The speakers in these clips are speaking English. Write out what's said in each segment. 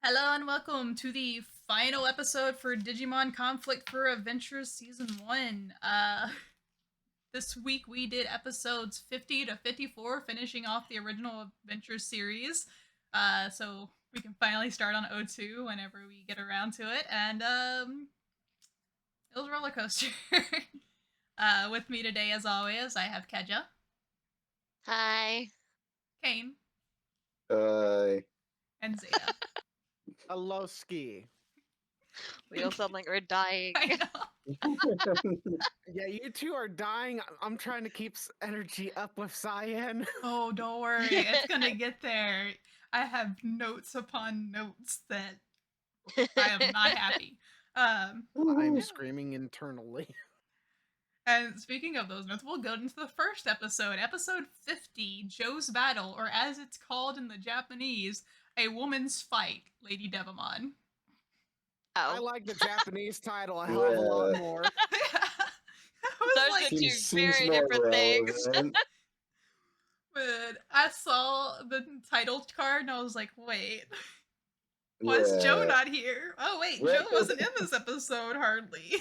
Hello and welcome to the final episode for Digimon Conflict for Adventures Season 1. This week we did episodes 50 to 54, finishing off the original Adventures series. So we can finally start on O2 whenever we get around to it. And it was a roller coaster. With me today, as always, I have Keja, Hi. Kain, Uh, and Zeta. Hello, ski. We all sound like we're dying. I know. Yeah, you two are dying. I'm trying to keep energy up with Cyan. Oh, don't worry. It's gonna get there. I have notes upon notes that I am not happy. I'm screaming internally. And speaking of those notes, we'll go into the first episode, episode 50, Joe's Battle, or as it's called in the Japanese, A Woman's Fight, Lady Devamon. I Oh, like the Japanese title a hell of a lot Yeah. more. those like, are two seems very more different things. relevant. but I saw the title card and I was like, wait, why is Joe Yeah. not here? Oh, wait, Yeah. Joe wasn't in this episode hardly.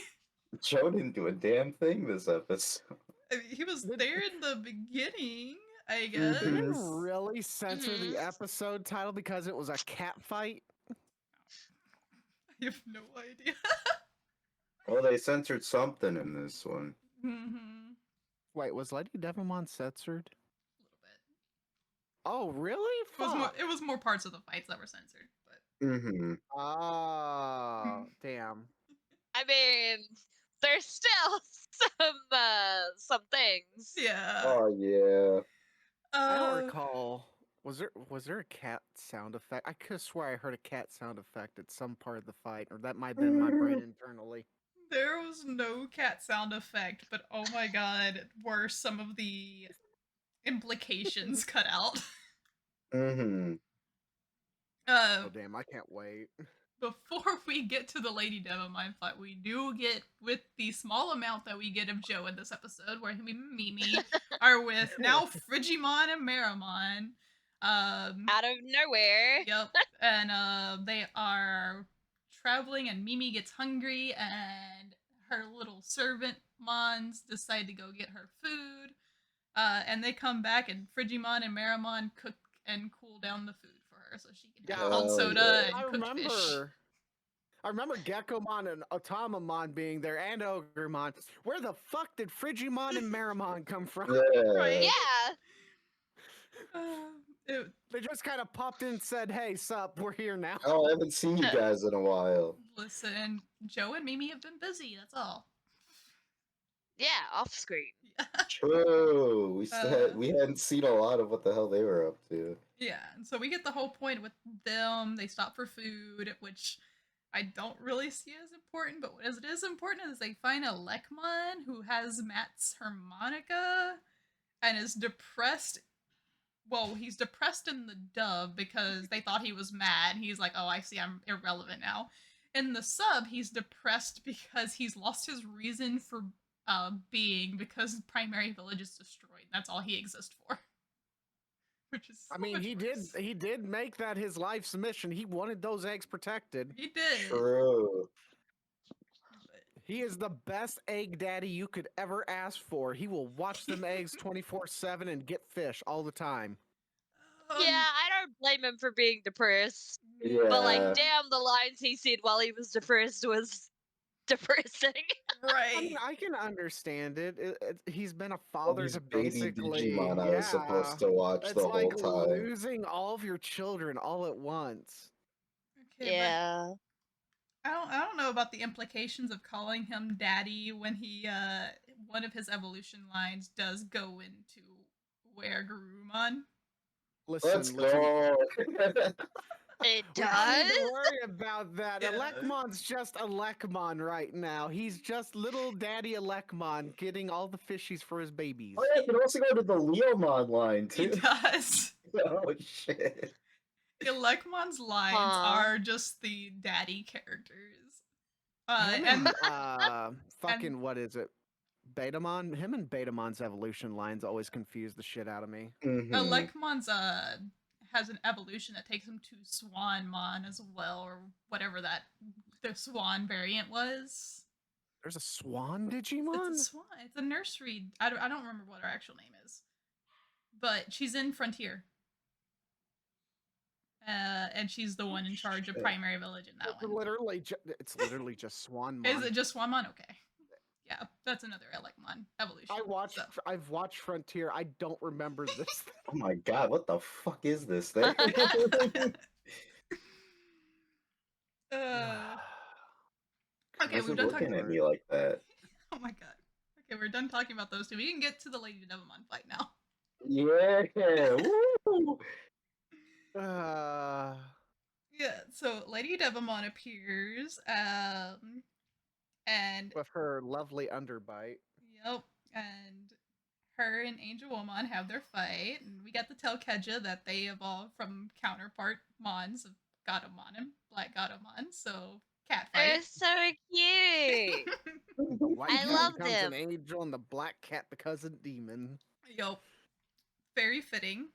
Joe didn't do a damn thing this episode. I mean, he was there in the beginning, I Mhm. guess. They didn't really censor the Mhm. episode title because it was a cat fight. I have no idea. Well, they censored something in this one. Mm-hmm. Wait, was Lady Devamon censored? A little bit. Oh, really? It was more parts of the fights that were censored, but Mm-hmm. Oh, damn. I mean, there's still some things. yeah. Oh yeah. I don't recall. Was there a cat sound effect? I could have swear I heard a cat sound effect at some part of the fight, or that might have been my brain internally. There was no cat sound effect, but oh my god, were some of the implications cut out. Mm-hmm. Oh damn, I can't wait. Before we get to the Lady Devamon fight, we do get, with the small amount that we get of Joe in this episode, where him and Mimi are with now Frigimon and Marimon. Out of nowhere. Yep, and they are traveling, and Mimi gets hungry, and her little servant Mons decide to go get her food. And they come back, and Frigimon and Marimon cook and cool down the food for her so she can have cold Oh, soda yeah. and cooked fish. I remember Gekomon and Otamamon being there, and Ogremon. Where the fuck did Frigimon and Marimon come from? Yeah. Right. Yeah. They just kind of popped in and said, "Hey, sup, we're here now." Oh, I haven't seen you guys in a while. Listen, Joe and Mimi have been busy, that's all. Yeah, off screen. True. We hadn't seen a lot of what the hell they were up to. Yeah, and so we get the whole point with them. They stop for food, which I don't really see as important, but what is important is they find a Lekmon who has Matt's harmonica and is depressed. Well, he's depressed in the dub because they thought he was mad. He's like, oh, I see, I'm irrelevant now. In the sub, he's depressed because he's lost his reason for being, because Primary Village is destroyed. That's all he exists for. Which is I mean, he did make that his life's mission. He wanted those eggs protected. He did. True. He is the best egg daddy you could ever ask for. He will watch them eggs 24/7 and get fish all the time. Yeah, I don't blame him for being depressed. Yeah. But like, damn, the lines he said while he was depressed was depressing. Right. I mean, I can understand it. He's been a father These to baby basically. Digimon I was supposed to watch It's the whole like time. losing all of your children all at once. Okay, Yeah. I don't know about the implications of calling him daddy when he one of his evolution lines does go into where Garurumon. Let's Listen. It go. We don't does? need to worry about that. Yeah. Alekmon's just Alekmon right now. He's just little daddy Alekmon getting all the fishies for his babies. Oh yeah, you can also go to the Leomon line He too. does. Oh shit. Lekmon's lines are just the daddy characters. Him and fucking what is it? Betamon? Him and Betamon's evolution lines always confuse the shit out of me. Mhm. Lekmon's has an evolution that takes him to Swanmon as well, or whatever that the Swan variant was. There's a swan It's Digimon? a swan. It's a nursery. I don't remember what her actual name is, but she's in Frontier. And she's the one in charge of Primary Village in that It's one. it's literally just Swanmon. Is it just Swanmon? Okay. Yeah, that's another Elecmon evolution. I've watched Frontier. I don't remember this. Oh my god, what the fuck is this thing? Okay, Why's we've it done looking talking. at me like that? Oh my god. Okay, we're done talking about those two. We can get to the Lady Devimon fight now. Yeah. Woo! Yeah, so Lady Devimon appears, and With her lovely underbite. yep, and her and Angel Woman have their fight, and we get to tell Keja that they evolved from counterpart Mons of Godamon and Black Godamon, so cat They're fight. so cute. The white I cat love becomes them. an angel, and the black cat becomes a demon. Yup. Very fitting.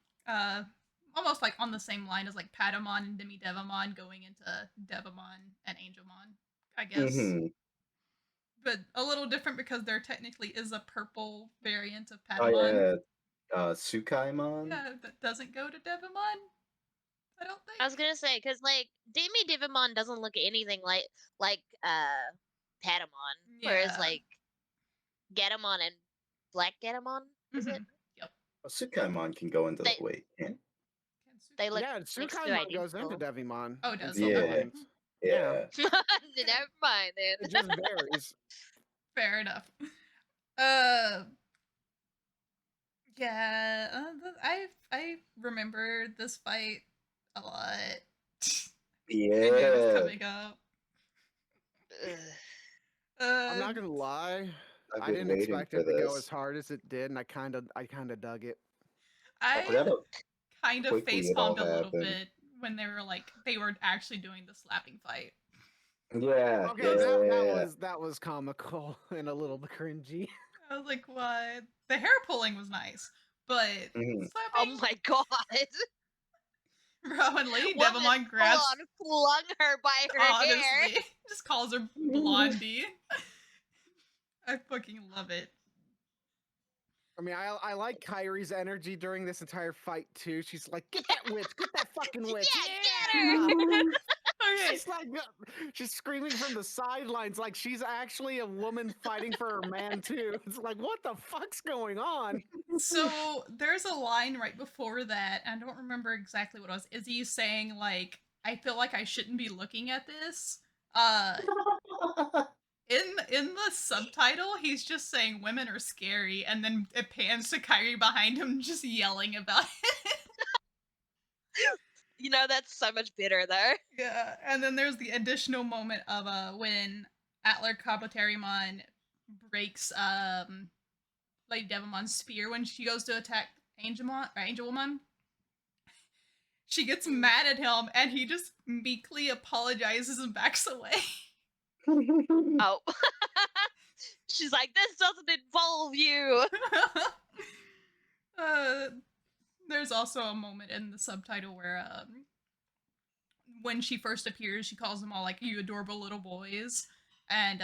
Almost like on the same line as like Patamon and Demi Devimon going into Devimon and Angelmon, I guess. Mm-hmm. But a little different because there technically is a purple variant of Oh Patamon. yeah, Tsukaimon. Yeah, that doesn't go to Devimon. I don't think. I was gonna say, cause like Demi Divimon doesn't look anything like Patamon, whereas Yeah. like Getamon and Black Getamon, is it? Yep. Oh, Tsukaimon can go into They- the wait. Yeah. They look Yeah, next to Tsukaimon goes into identical. Devimon. Oh, it does. Yeah. Okay. Yeah. Never mind then. It just varies. Fair enough. Yeah, I remember this fight a lot. I knew it was Yeah. coming up. I'm not gonna lie. I've I been didn't waiting expect for it to go this. as hard as it did, and I kind of dug it. I forgot I how kind of quickly face it all palmed a little happened. bit when they were actually doing the slapping fight. Yeah. Okay, yeah. that was comical and a little bit cringy. I was like, what? The hair pulling was nice, but Mhm. Oh slapping, my god! bro, and Lady Woman Devimon grabs, full on flung her by her hair. honestly, just calls her Blondie. I fucking love it. I mean, I like Kyrie's energy during this entire fight too. She's like, "Get that witch! Get that fucking witch! Yeah, get her! Okay, She's like, she's screaming from the sidelines like she's actually a woman fighting for her man too. It's like, what the fuck's going on? so there's a line right before that. I don't remember exactly what it was. Izzy saying like, "I feel like I shouldn't be looking at this." In the subtitle, he's just saying women are scary, and then it pans to Kyrie behind him just yelling about it. You know that's so much better though. Yeah, and then there's the additional moment of when Atler Kabuterimon breaks Lady Devimon's spear when she goes to attack Angel Woman. She gets mad at him, and he just meekly apologizes and backs away. Oh. She's like, this doesn't involve you. There's also a moment in the subtitle where when she first appears, she calls them all like you adorable little boys, and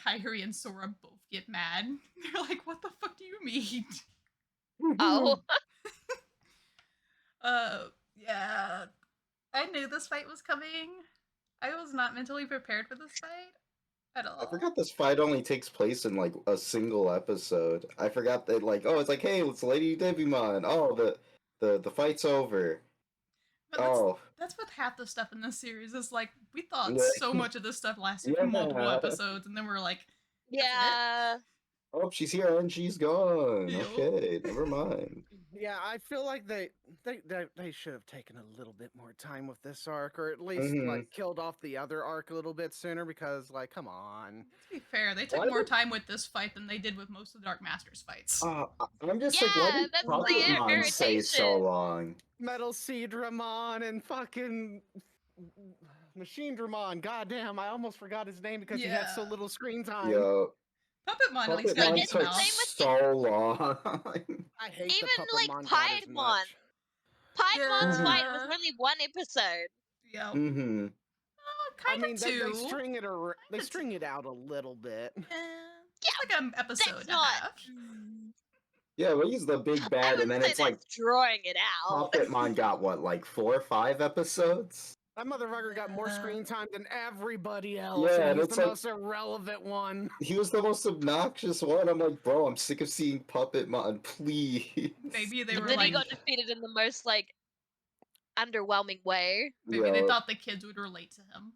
Kairi and Sora both get mad. They're like, what the fuck do you mean? Oh. Yeah. I knew this fight was coming. I was not mentally prepared for this fight at all. I forgot this fight only takes place in like a single episode. I forgot that like, oh, it's like, hey, it's Lady Devimon. Oh, the fight's over. But that's with half the stuff in this series. Is like we thought Yeah. so much of this stuff lasted for multiple Yeah. episodes, and then we're like, Yeah. Oh, she's here and she's gone. Yo. Okay, never mind. Yeah, I feel like they should have taken a little bit more time with this arc, or at least Mhm. like killed off the other arc a little bit sooner. Because, like, come on. to be fair, they took Why more did- time with this fight than they did with most of the Dark Masters fights. I'm just like, why Yeah, did that's the Pokemon say so irritation. long? Metal Seed Ramon and fucking Machine Dramon. Goddamn, I almost forgot his name because he had so Yeah. little screen time. Yo, Puppetmon at least got a Puppetmon decent took amount. so long. I hate Even, the like, Puppetmon god as Piedmon. much. Piedmon's fight was Yeah. only one episode. Yep. Mm-hmm. I Kind mean, of they two. string it they Kinda string two. it out a little bit. Just like an episode That's and a not. half. Yeah, but he's the big I bad, and wouldn't then say it's that's like drawing it out. Puppetmon got what, like 4 or 5 episodes? That motherfucker got more Yeah. screen time than everybody else, Yeah, and and he's it's the like most irrelevant one. he was the most obnoxious one. I'm like, bro, I'm sick of seeing Puppetmon, please. Maybe they And were then he like, got defeated in the most like underwhelming way. maybe they Yeah. thought the kids would relate to him.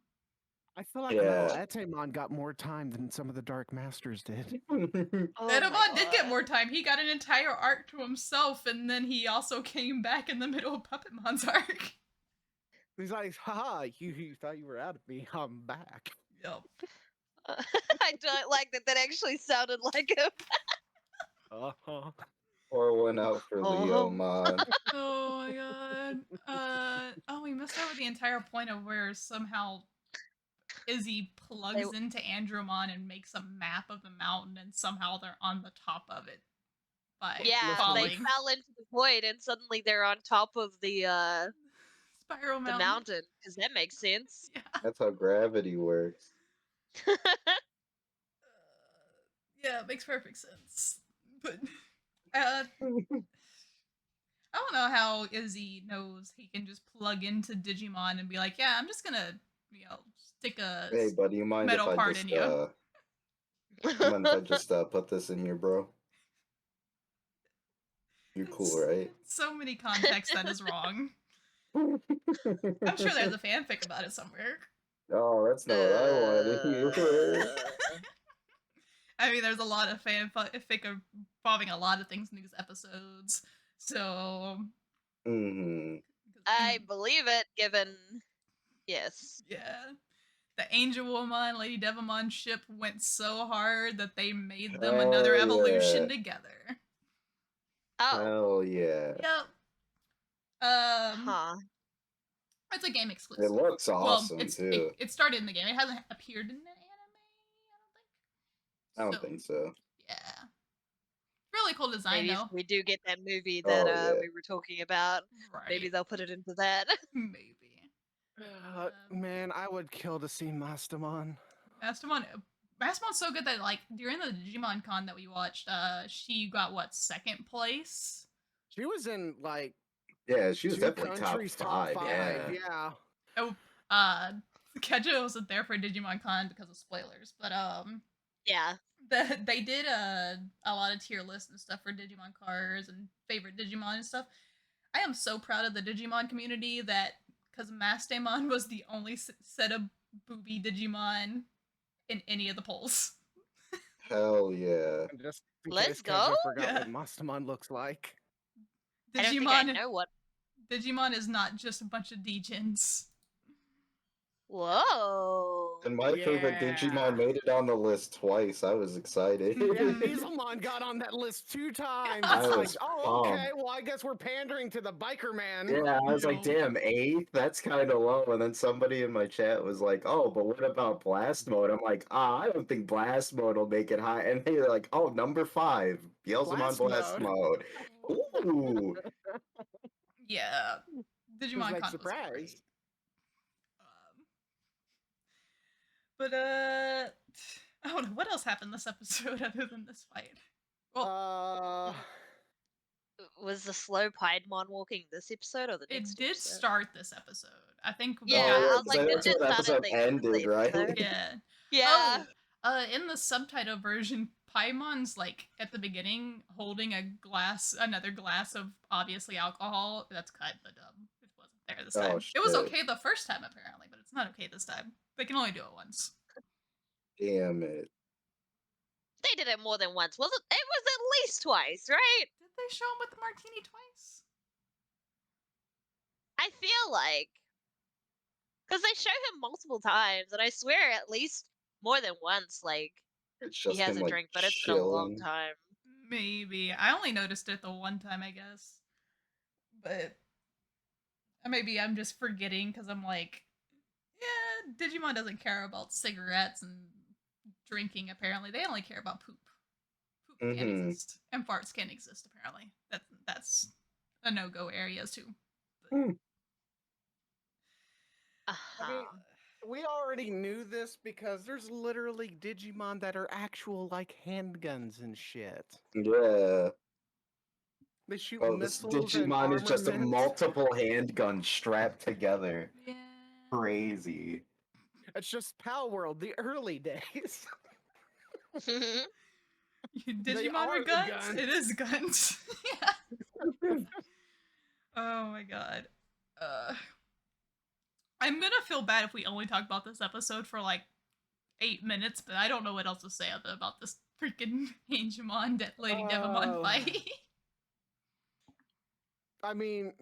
I feel like Yeah. Atemon got more time than some of the Dark Masters did. Oh my Venomon did get God. more time. He got an entire arc to himself, and then he also came back in the middle of Puppetmon's arc. He's like, haha, you thought you were out of me, I'm back. Yep. I don't like that. That actually sounded like him. Uh-huh. Pour one out for Leomon. Oh my god. Oh, we missed over the entire point of where somehow Izzy plugs into Andromon and makes a map of the mountain, and somehow they're on the top of it by Yeah, falling. they fell into the void, and suddenly they're on top of the Spiral the Mountain. mountain. Because that makes sense. Yeah. That's how gravity works. Yeah, it makes perfect sense. But I don't know how Izzy knows he can just plug into Digimon and be like, yeah, I'm just gonna, stick a Hey, buddy, you mind metal if I part just in you. you mind if I just put this in here, bro? You're cool, right? So many contexts that is wrong. I'm sure there's a fanfic about it somewhere. Oh, that's not what I wanted to hear. I mean, there's a lot of fanfic involving a lot of things in these episodes. So, Mm-hmm. I believe it, given yes. yeah. The Angel Woman, Lady Devimon ship went so hard that they made them another Hell evolution yeah. together. Oh, Hell yeah. Yep. huh. It's a game exclusive. It looks awesome, well, too. it started in the game. It hasn't appeared in an anime, I don't think so. Yeah. Really cool design, Maybe if though. we do get that movie Oh, that yeah. we were talking about, Right. maybe they'll put it into that. Maybe. Man, I would kill to see Mastamon. Mastemon's so good that, like, during the Digimon Con that we watched, she got, what, 2nd place? She was in, like, Yeah, she was 2 definitely top countries 5. Yeah. yeah. Oh, Keja wasn't there for Digimon Con because of spoilers, but, Yeah. they did a lot of tier lists and stuff for Digimon cars and favorite Digimon and stuff. I am so proud of the Digimon community that, because Mastamon was the only set of booby Digimon in any of the polls. Hell yeah. Just in Let's case go. Keja forgot Yeah. what Mastamon looks like. I don't think I know what. Digimon is not just a bunch of Dgens. Whoa. And my favorite Yeah. Digimon made it on the list twice. I was excited. Yeah, Hazelmon got on that list 2 times. I It's like, was oh, okay, pumped. well, I guess we're pandering to the biker man. Yeah, I was like, Yo. damn, 8th? That's kind of low. And then somebody in my chat was like, oh, but what about Blast Mode? I'm like, I don't think Blast Mode will make it high. And they're like, oh, number 5, Beelzemon Blast Mode. Ooh. Yeah. Digimon like, Con surprise. was great. But I don't know what else happened this episode other than this fight. Well, Was the slow Piedmon walking this episode or the it next did episode? start this episode. I think. Yeah, Oh, I yeah, was like, that's this what just sounded episode like ended, the right? episode. Yeah. Yeah. In the subtitle version, Paimon's like at the beginning holding another glass of obviously alcohol. That's cut, but it wasn't there this time. It was shit. okay the first time apparently, but it's not okay this time. They can only do it once. Damn it. They did it more than once. It was at least twice, right? Did they show him with the martini twice? I feel like. Because they show him multiple times, and I swear at least more than once, like, It's he just has him, a like, drink, but it's been a long chilling. time. Maybe. I only noticed it the one time, I guess. But maybe I'm just forgetting because I'm like, yeah, Digimon doesn't care about cigarettes and drinking, apparently. They only care about poop. Poop can't Mhm. exist. And farts can't exist, apparently. That's a no-go area, too. Hmm. I mean, we already knew this because there's literally Digimon that are actual like handguns and shit. Yeah. They shoot Oh, this missiles and Digimon is just a armaments. multiple handgun strapped together. Yeah. Crazy. It's just Pal World, the early days. They Digimon are with the guns? guns. It is guns. Yeah. Oh my god. I'm gonna feel bad if we only talk about this episode for like 8 minutes, but I don't know what else to say about this freaking Angemon Lady Devimon fight. I mean,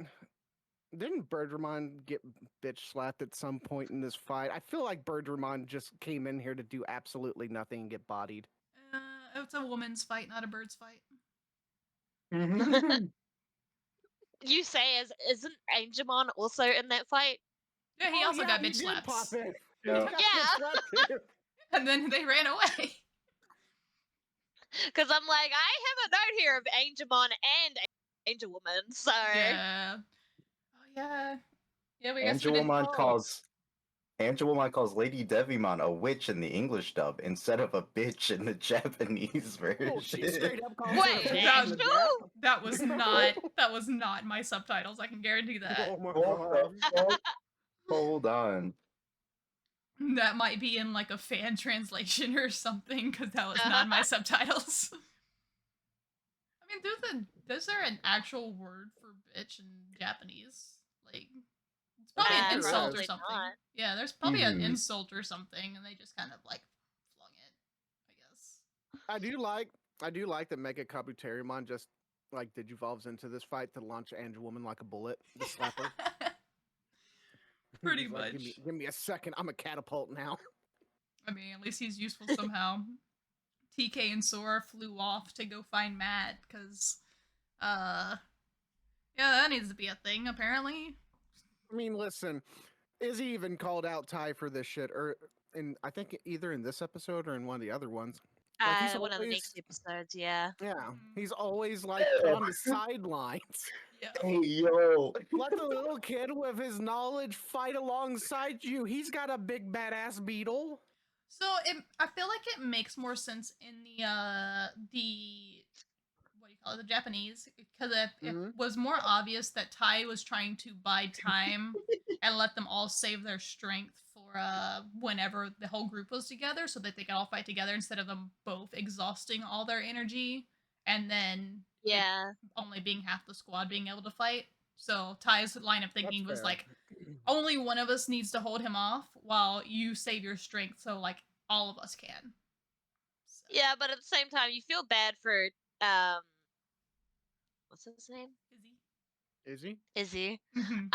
didn't Birdramon get bitch slapped at some point in this fight? I feel like Birdramon just came in here to do absolutely nothing and get bodied. It's a woman's fight, not a bird's fight. You say, isn't Angemon also in that fight? Yeah, he also got he bitch did slaps. pop in. Yeah. He got Yeah. bitch slapped too. And then they ran away. Because I'm like, I have a note here of Angemon and Angel Woman, so Yeah. Oh yeah. Yeah, we guess we didn't. Angelomon calls Lady Devimon a witch in the English dub instead of a bitch in the Japanese version. Oh, she straight up calls Wait, her a bitch in the actual? Jap. That was not my subtitles. I can guarantee that. Oh my What god. the fuck? Hold on. That might be in like a fan translation or something, because that was not my subtitles. I mean, is there an actual word for bitch in Japanese? Like, it's probably an insult or probably something. not. Yeah, there's probably an Mhm. insult or something, and they just kind of like flung it, I guess. I do like that Mega Kabuterimon just like digivolves into this fight to launch Angel Woman like a bullet, the slapper. Pretty He's like, much. give me a second, I'm a catapult now. I mean, at least he's useful somehow. TK and Sora flew off to go find Matt, because, yeah, that needs to be a thing, apparently. I mean, listen, Izzy even called out Ty for this shit, or I think either in this episode or in one of the other ones. Like he's One of the always, next episodes, yeah. yeah, he's always like on the sidelines. Yeah. Hey, yo. Let the little kid with his knowledge fight alongside you. He's got a big badass beetle. So I feel like it makes more sense in the what do you call it, the Japanese, because it Mhm. was more obvious that Tai was trying to buy time and let them all save their strength for whenever the whole group was together, so that they could all fight together instead of them both exhausting all their energy and then Yeah. only being half the squad being able to fight. So Ty's line of thinking was fair. like, only one of us needs to hold him off while you save your strength, so like all of us can. So. Yeah, but at the same time, you feel bad for what's his name? Izzy. Izzy? Mhm.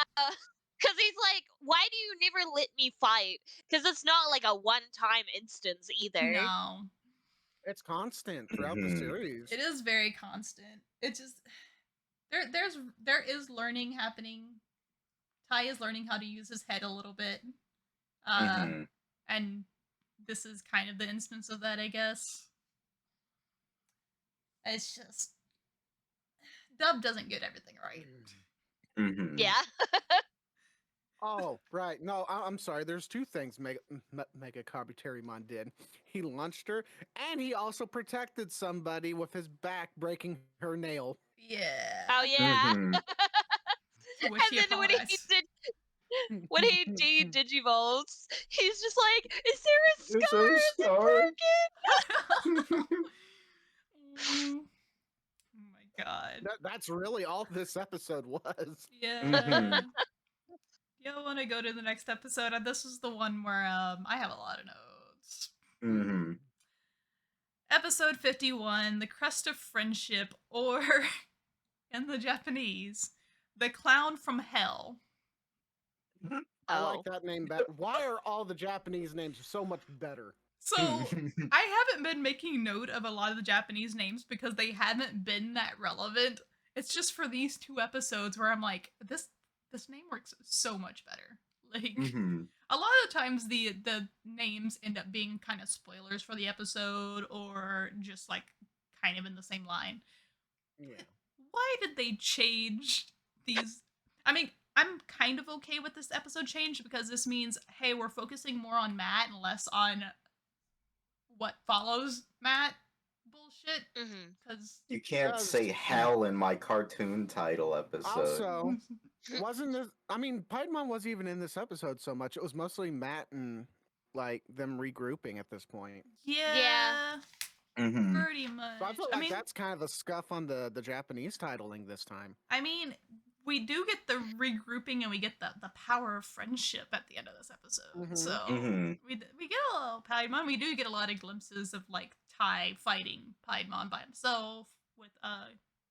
Because he's like, why do you never let me fight? Because it's not like a one-time instance either. No, It's constant throughout the Mhm. series. it is very constant. It just there is learning happening. Ty is learning how to use his head a little bit, Mhm. and this is kind of the instance of that, I guess. It's just dub doesn't get everything right. Mhm. Yeah. Oh, right. No, I'm sorry. There's two things Mega Kabuterimon did. He launched her, and he also protected somebody with his back, breaking her nail. Yeah. Oh yeah. Mhm. To which he And then apologized. when he digivolves, he's just like, "Is there a Is there scar? a Is it scar?" broken?" Oh my god. That's really all this episode was. Yeah. Mhm. You want to go to the next episode? This is the one where I have a lot of notes. Mhm. Episode 51, The Crest of Friendship, or in the Japanese, The Clown from Hell. I Oh. like that name better. Why are all the Japanese names so much better? So, I haven't been making note of a lot of the Japanese names because they haven't been that relevant. It's just for these two episodes where I'm like, this name works so much better. Like, Mhm. a lot of the times the names end up being kind of spoilers for the episode or just like kind of in the same line. Yeah. Why did they change these? I mean, I'm kind of okay with this episode change because this means, hey, we're focusing more on Matt and less on what follows Matt bullshit. Hmm. Because You can't Because say hell in my cartoon title episode. also, wasn't this? I mean, Piedmon wasn't even in this episode so much. It was mostly Matt and like them regrouping at this point. yeah, Mhm. pretty much. So I feel I like mean, that's kind of a scuff on the Japanese titling this time. I mean, we do get the regrouping and we get the power of friendship at the end of this episode. Mhm. So Mhm. we get a little Piedmon. We do get a lot of glimpses of like Tai fighting Piedmon by himself with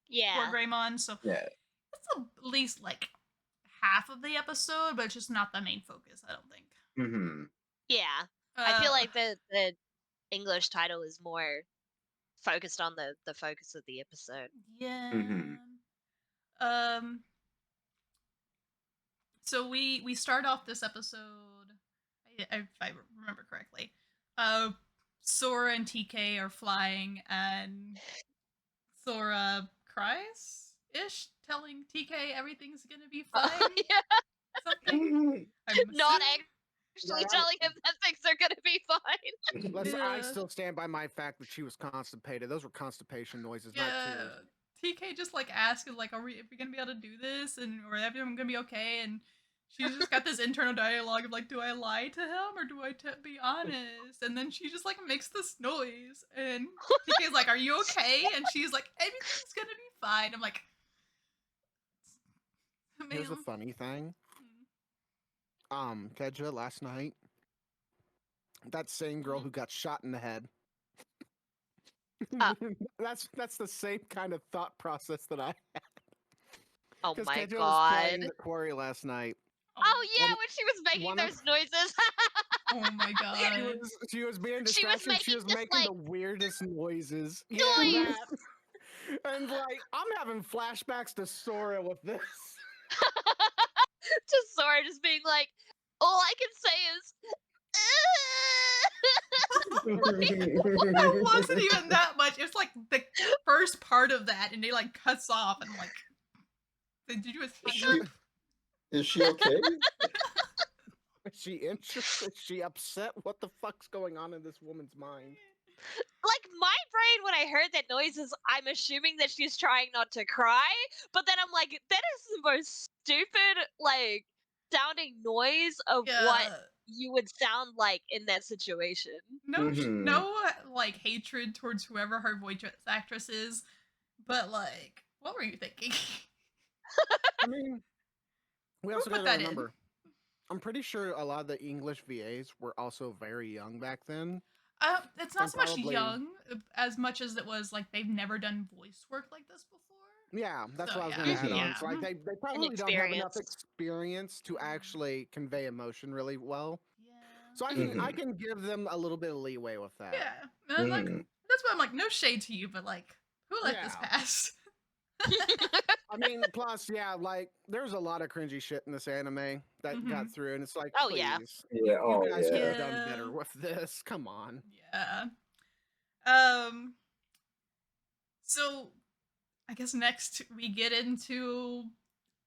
Yeah. Greymon. So Yeah. that's at least like half of the episode, but it's just not the main focus. I don't think. Mhm. Yeah. I Uh, feel like the English title is more focused on the focus of the episode. yeah. Mhm. Um. So we start off this episode, if I remember correctly. Sora and TK are flying, and Sora cries ish, telling TK everything's gonna be fine. Yeah. Something. I'm Not assuming. actually Yeah, telling him that things are gonna be fine. Listen, I Yeah. still stand by my fact that she was constipated. Those were constipation noises, not Yeah. tears. TK just like asking like, are we gonna be able to do this, and or everyone gonna be okay? And she's just got this internal dialogue of like, do I lie to him or do I be honest? And then she just like makes this noise, and TK's like, are you okay? And she's like, everything's gonna be fine. I'm like, Here's the ma'am. funny thing. Mm. Keja, last night, that same girl who got shot in the head. Uh. That's the same kind of thought process that I had. Oh Because my Keja was playing god. the quarry last night. Oh yeah, And when she was making one of- those noises. Oh my She god. she was being She was distracted. She was making this, making like, the weirdest noises. noise. Yeah, that. And like, I'm having flashbacks to Sora with this. Just Sora just being like, all I can say is It wasn't even that much. It was like the first part of that, and it like cuts off, and I'm like, did you just hate me? Is she okay? Is she interested? Is she upset? What the fuck's going on in this woman's mind? like my brain when I heard that noise is I'm assuming that she's trying not to cry, but then I'm like, that is the most stupid like sounding noise of what Yeah. you would sound like in that situation. No, Mhm. no, like hatred towards whoever her voice actress is, but like, what were you thinking? I mean, we also put got that to in? remember. I'm pretty sure a lot of the English VAs were also very young back then. It's not And so much probably- young as much as it was like they've never done voice work like this before. Yeah, that's So, what I was yeah. going to add on. Yeah. It's like they probably don't have enough experience to Mhm. actually convey emotion really well. Yeah. So I can give them a little bit of leeway with that. Yeah. And I'm like, Mhm. that's why I'm like, no shade to you, but like, who let this Yeah. pass? I mean, plus, yeah, like there's a lot of cringy shit in this anime that got Mhm. through, and it's like, Oh, please, yeah. Yeah. you Oh guys could yeah. have done Yeah. better with this. Come on. Yeah. So I guess next we get into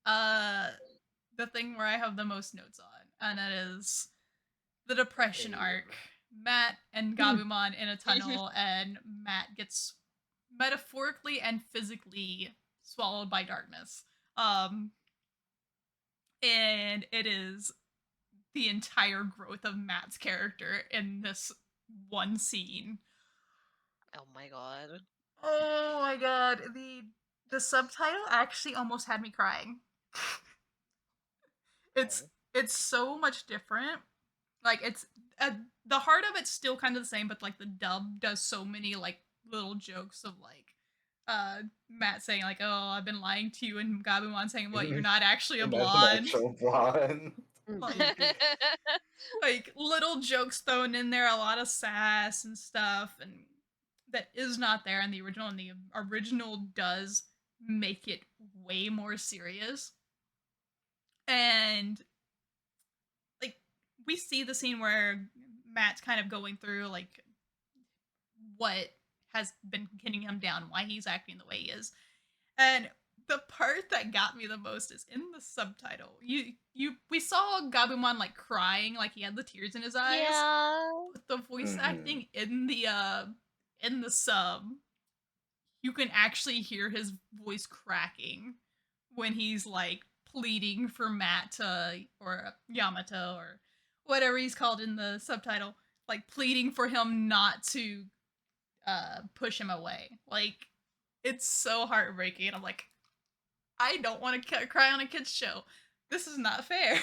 the thing where I have the most notes on, and that is the depression arc. Matt and Gabumon in a tunnel, and Matt gets metaphorically and physically swallowed by darkness. And it is the entire growth of Matt's character in this one scene. Oh my god. Oh my god, the subtitle actually almost had me crying. It's so much different. Like it's the heart of it's still kind of the same, but like the dub does so many like little jokes of like Matt saying like, "Oh, I've been lying to you," and Gabumon saying, "What? You're not actually a That's an blonde." actual blonde. Like little jokes thrown in there, a lot of sass and stuff, and that is not there in the original. And the original does make it way more serious. And like we see the scene where Matt's kind of going through like what has been getting him down, why he's acting the way he is. And the part that got me the most is in the subtitle. We saw Gabumon like crying, like he had the tears in his eyes. Yeah. But the voice acting in the sub, you can actually hear his voice cracking when he's like pleading for Matt to, or Yamato or whatever he's called in the subtitle, like pleading for him not to push him away. Like it's so heartbreaking. And I'm like, I don't want to cry on a kids show. This is not fair.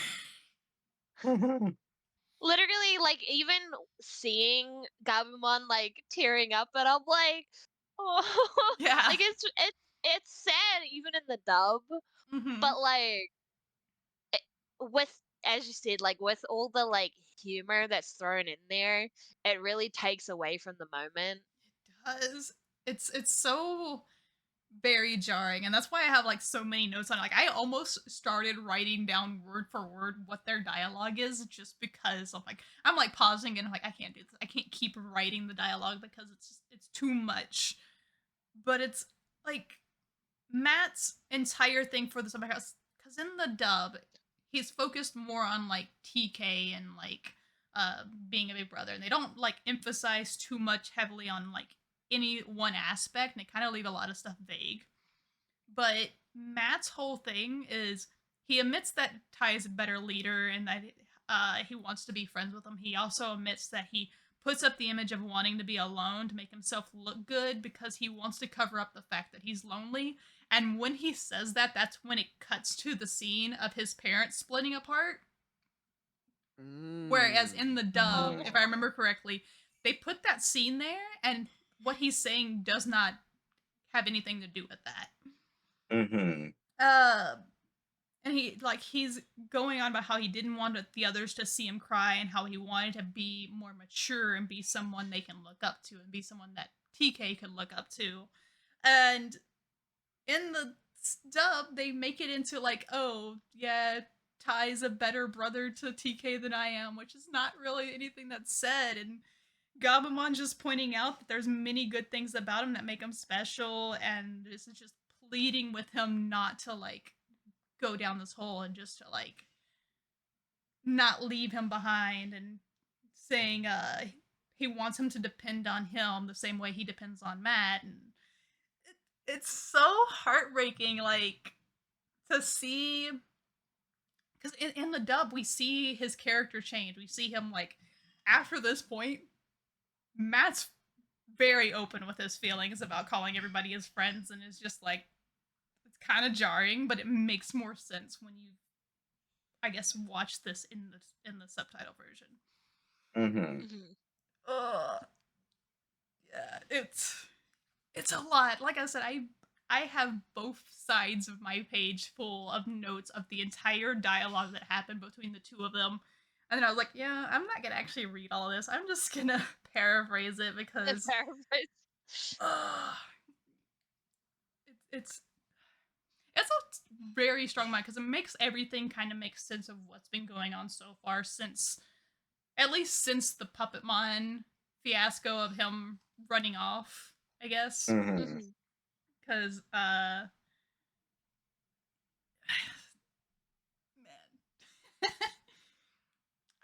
Literally, like, even seeing Gabumon, like, tearing up, and I'm like, oh, Yeah. like, it's sad even in the dub, but, like, with, as you said, like, with all the, like, humor that's thrown in there, it really takes away from the moment. It does. It's so very jarring, and that's why I have like so many notes on it. Like I almost started writing down word for word what their dialogue is, just because I'm like pausing and I'm like I can't do this. I can't keep writing the dialogue because it's too much. But it's like Matt's entire thing for the summer house, because in the dub he's focused more on like TK and like being a big brother, and they don't like emphasize too much heavily on like any one aspect, and they kind of leave a lot of stuff vague. But Matt's whole thing is he admits that Ty is a better leader and that he wants to be friends with him. He also admits that he puts up the image of wanting to be alone to make himself look good because he wants to cover up the fact that he's lonely. And when he says that, that's when it cuts to the scene of his parents splitting apart. Whereas in the dub, if I remember correctly, they put that scene there, and what he's saying does not have anything to do with that. And he's going on about how he didn't want the others to see him cry, and how he wanted to be more mature and be someone they can look up to and be someone that TK could look up to. And in the dub, they make it into like, oh yeah, Ty's a better brother to TK than I am, which is not really anything that's said. And Gabumon just pointing out that there's many good things about him that make him special, and this is just pleading with him not to like go down this hole and just to like not leave him behind, and saying he wants him to depend on him the same way he depends on Matt. And it's so heartbreaking, like, to see, because in the dub we see his character change. We see him like after this point Matt's very open with his feelings about calling everybody his friends, and it's just like it's kind of jarring, but it makes more sense when you, I guess, watch this in the subtitle version. Yeah, it's a lot. Like I said, I have both sides of my page full of notes of the entire dialogue that happened between the two of them. And then I was like, yeah, I'm not gonna actually read all this. I'm just gonna paraphrase it because it's a very strong mind, because it makes everything kind of make sense of what's been going on so far, since at least since the Puppetmon fiasco of him running off, I guess. Because man.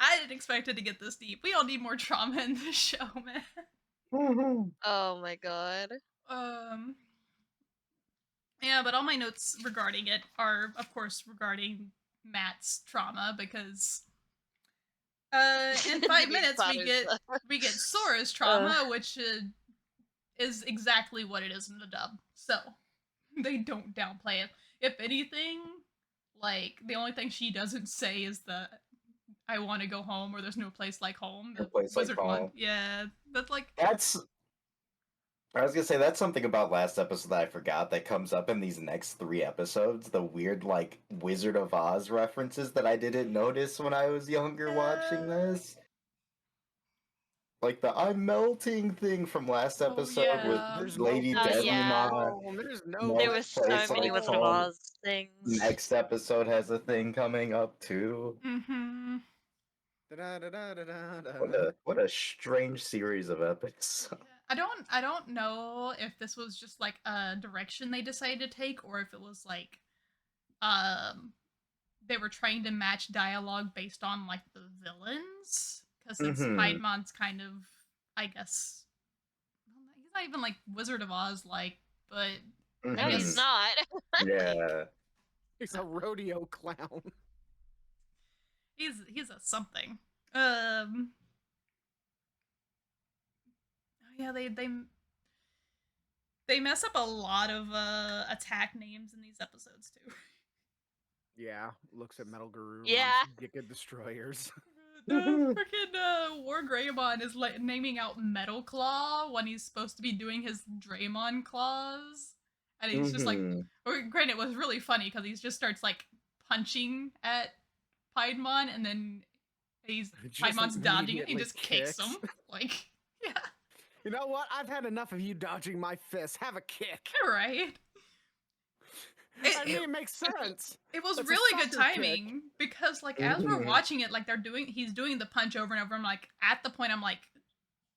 I didn't expect it to get this deep. We all need more trauma in this show, man. Oh my god. Yeah, but all my notes regarding it are, of course, regarding Matt's trauma, because in 5 minutes we get Sora's trauma, which is exactly what it is in the dub. So they don't downplay it. If anything, like the only thing she doesn't say is that I want to go home, or there's no place like home. The wizard one. Yeah, that's like I was gonna say that's something about last episode that I forgot that comes up in these next 3 episodes. The weird like Wizard of Oz references that I didn't notice when I was younger watching this. Like the "I'm melting" thing from last episode with Lady Deadmon. There was so many Wizard of Oz things. Next episode has a thing coming up too. What a strange series of epics. I don't know if this was just like a direction they decided to take, or if it was like um they were trying to match dialogue based on like the villains. Because since Mm-hmm. Piedmon's kind of, I guess, he's not even like Wizard of Oz like, but I No, he's Mm-hmm. guess not. Yeah. He's a rodeo clown. he's a something. Yeah, they mess up a lot of attack names in these episodes too. Yeah, looks at Metal Guru Yeah. Giga Destroyers. The freaking War Greymon is like naming out Metal Claw when he's supposed to be doing his Draymon claws, and he's just like, Mm-hmm. or granted, it was really funny because he just starts like punching at Piedmon, and then Piedmon's dodging it, and he just kicks him. Like, yeah, You know what? I've had enough of you dodging my fists. Have a kick. right. I mean, it makes sense. It was That's a really good soccer kick. timing because, like, as we're Mhm. watching it, like he's doing the punch over and over. I'm like, at the point, I'm like,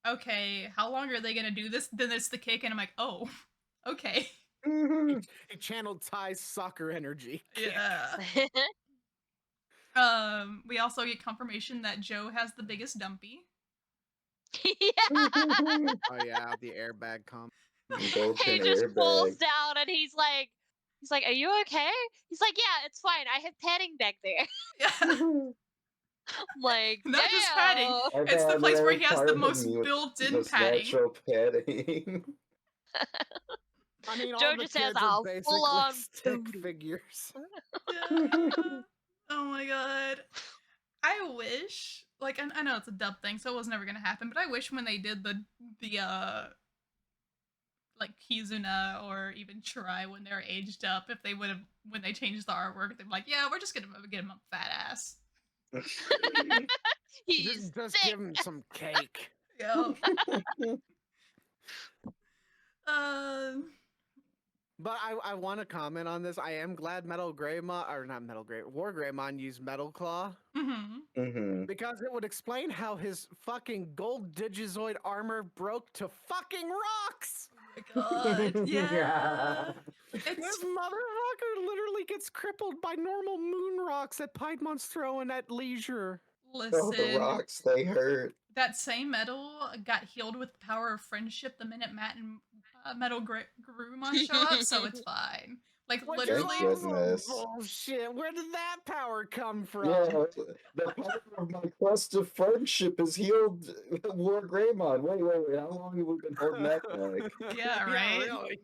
okay, how long are they gonna do this? Then it's the kick, and I'm like, oh, okay, Mm-hmm. He channeled Ty's soccer energy. Kick. yeah. We also get confirmation that Joe has the biggest dumpy. Yeah. Oh yeah, the airbag comp. He Built-in just falls airbag. down and he's like, "Are you okay?" He's like, "Yeah, it's fine. I have padding back there." Yeah, I'm like, not just padding. damn. It's the place where he has the most Most built-in padding. natural padding. I mean, Joe all the just has kids are a basically full-on stick booty. figures. Yeah. Oh my god. I wish, like, I know it's a dub thing, so it was never gonna happen, but I wish when they did the like Kizuna or even Try when they're aged up, if they would have, when they changed the artwork, they'd be like, yeah, we're just gonna get him a fat ass. He's Just thick. give him some cake. Yeah. Um. But I want to comment on this. I am glad War Greymon used Metal Claw Mhm. Mm-hmm. because it would explain how his fucking gold Digizoid armor broke to fucking rocks. Oh my god. Yeah. This It's motherfucker literally gets crippled by normal moon rocks that Piedmon's throwing at leisure. Oh, the listen. rocks, they hurt. That same metal got healed with the power of friendship the minute Matt and Metal Garurumon show up, so it's fine. Like, Which literally. is also goodness. bullshit. Where did that power come from? Yeah, the power of my quest of friendship has healed War Greymon. Wait, how long have we been holding that back? Yeah, right? Really.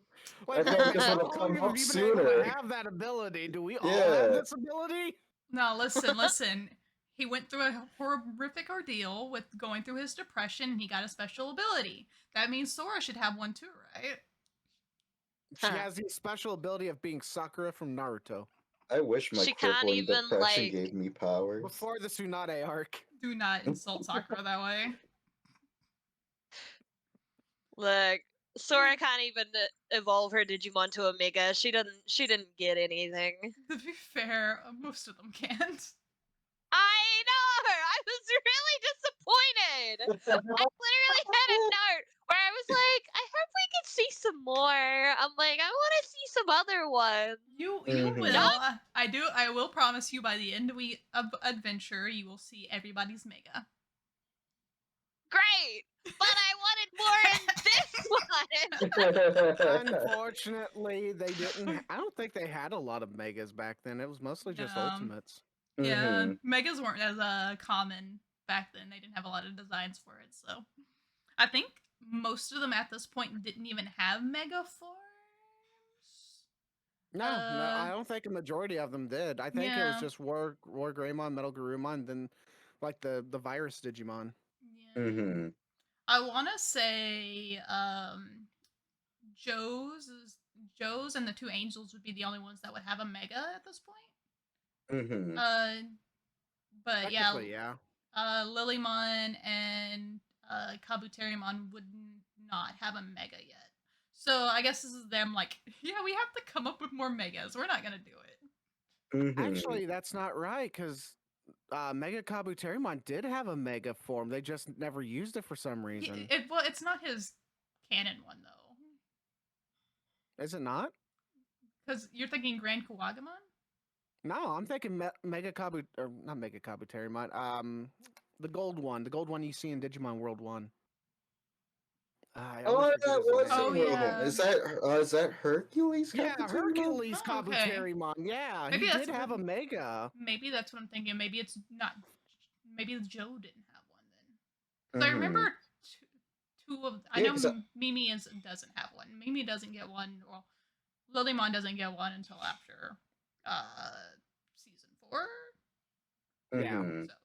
I Wait, thought this how would've long come have up you been able to sooner. have that ability? Do we all Yeah. have this ability? No, listen. He went through a horrific ordeal with going through his depression, and he got a special ability. That means Sora should have one too, right? She has the special ability of being Sakura from Naruto. I wish my She can't crippling even, depression like- gave me powers. Before the Tsunade arc. Do not insult Sakura that way. Look, Sora can't even evolve her Digimon to a Mega. She didn't get anything. To be fair, most of them can't. I know! I was really disappointed! I literally had a note where I was like, I hope we can see some more. I'm like, I want to see some other ones. You Mhm. will. I will promise you by the end of adventure, you will see everybody's mega. Great! But I wanted more in this one! Unfortunately, they didn't. I don't think they had a lot of Megas back then. It was mostly just No. Ultimates. Yeah, Mhm. megas weren't as common back then. They didn't have a lot of designs for it, so I think most of them at this point didn't even have mega forms. No, I don't think a majority of them did. I think it was Yeah. just War Greymon, Metal Garurumon, then like the virus Digimon. Yeah. Mm-hmm. I want to say Joe's and the two angels would be the only ones that would have a mega at this point. Mm-hmm. But yeah, Technically, yeah. Lilymon and Kabuterimon would not have a mega yet. So I guess this is them like, yeah, we have to come up with more megas. We're not gonna do it. Mm-hmm. Actually, that's not right because Mega Kabuterimon did have a Mega form. They just never used it for some reason. Well, it's not his canon one though. Is it not? Because you're thinking Grand Kawagamon? No, I'm thinking Mega Kabu, or not Mega Kabuterimon. The gold one you see in Digimon World 1. I Oh, always forget that his was name. Oh, in World yeah. One. Is that Hercules? Yeah, Kabuterimon? Hercules Oh, okay. Kabuterimon. Yeah, Maybe he that's did have what- a Mega. Maybe that's what I'm thinking. Maybe it's not. Maybe Joe didn't have one then. Because I Mhm. remember two of. I Yeah, know 'cause Mimi doesn't have one. Mimi doesn't get one. Well, Lilymon doesn't get one until after season 4. Yeah. Mhm. So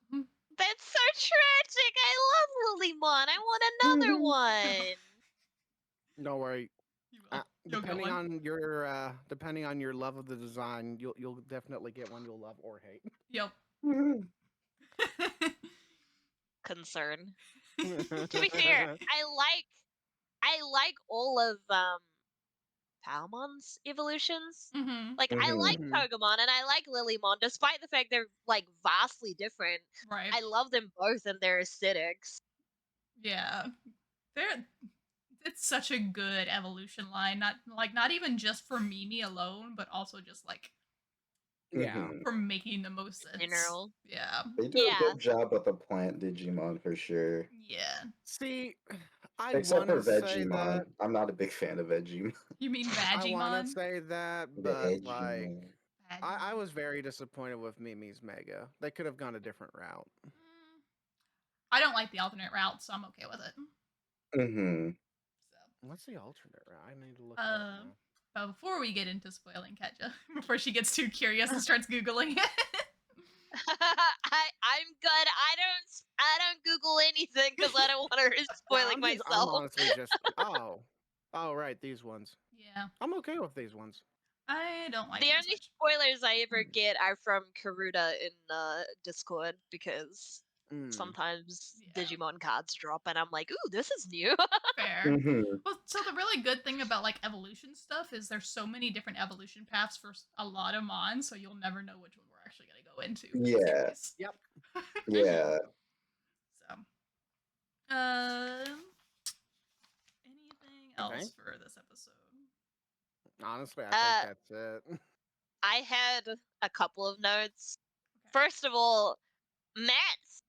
That's so tragic. I love Lilymon. I want another one. Don't worry. you will. You'll get Depending one. on your love of the design, you'll definitely get one you'll love or hate. Yep. Mhm. Concern. To be fair, I like all of Palmon's evolutions. Mm-hmm. Like I like Mhm. Pokemon and I like Lilymon, despite the fact they're like vastly different. Right. I love them both and their aesthetics. Yeah. It's such a good evolution line. Not even just for Mimi alone, but also just like Yeah. Mhm. for making the most sense. General. Yeah. They do Yeah. a good job with the plant Digimon for sure. Yeah. See, I Except want for to say that. Vegemon. I'm not a big fan of Vegemon. You mean I want to Vagimon? say that, but like, Vegemon. I was very disappointed with Mimi's Mega. They could have gone a different route. I don't like the alternate route, so I'm okay with it. Mhm. What's the alternate route? I need to look So, it up now. but before we get into spoiling Keja, before she gets too curious and starts googling it, I'm good. I don't Google anything because I don't want her spoiling I'm myself. honestly just oh right, these ones. yeah, I'm okay with these ones. I don't like The them as only much. spoilers I ever get are from Karuta in Discord because Mm. sometimes Yeah. Digimon cards drop and I'm like, ooh, this is new. Fair. Mhm. Well, so the really good thing about like evolution stuff is there's so many different evolution paths for a lot of Mon, so you'll never know which one we're actually gonna go into. For the Yeah. series. Yep. Yeah. So, anything else Okay. for this episode? Honestly, I think that's it. I had a couple of notes. Okay. First of all, Matt's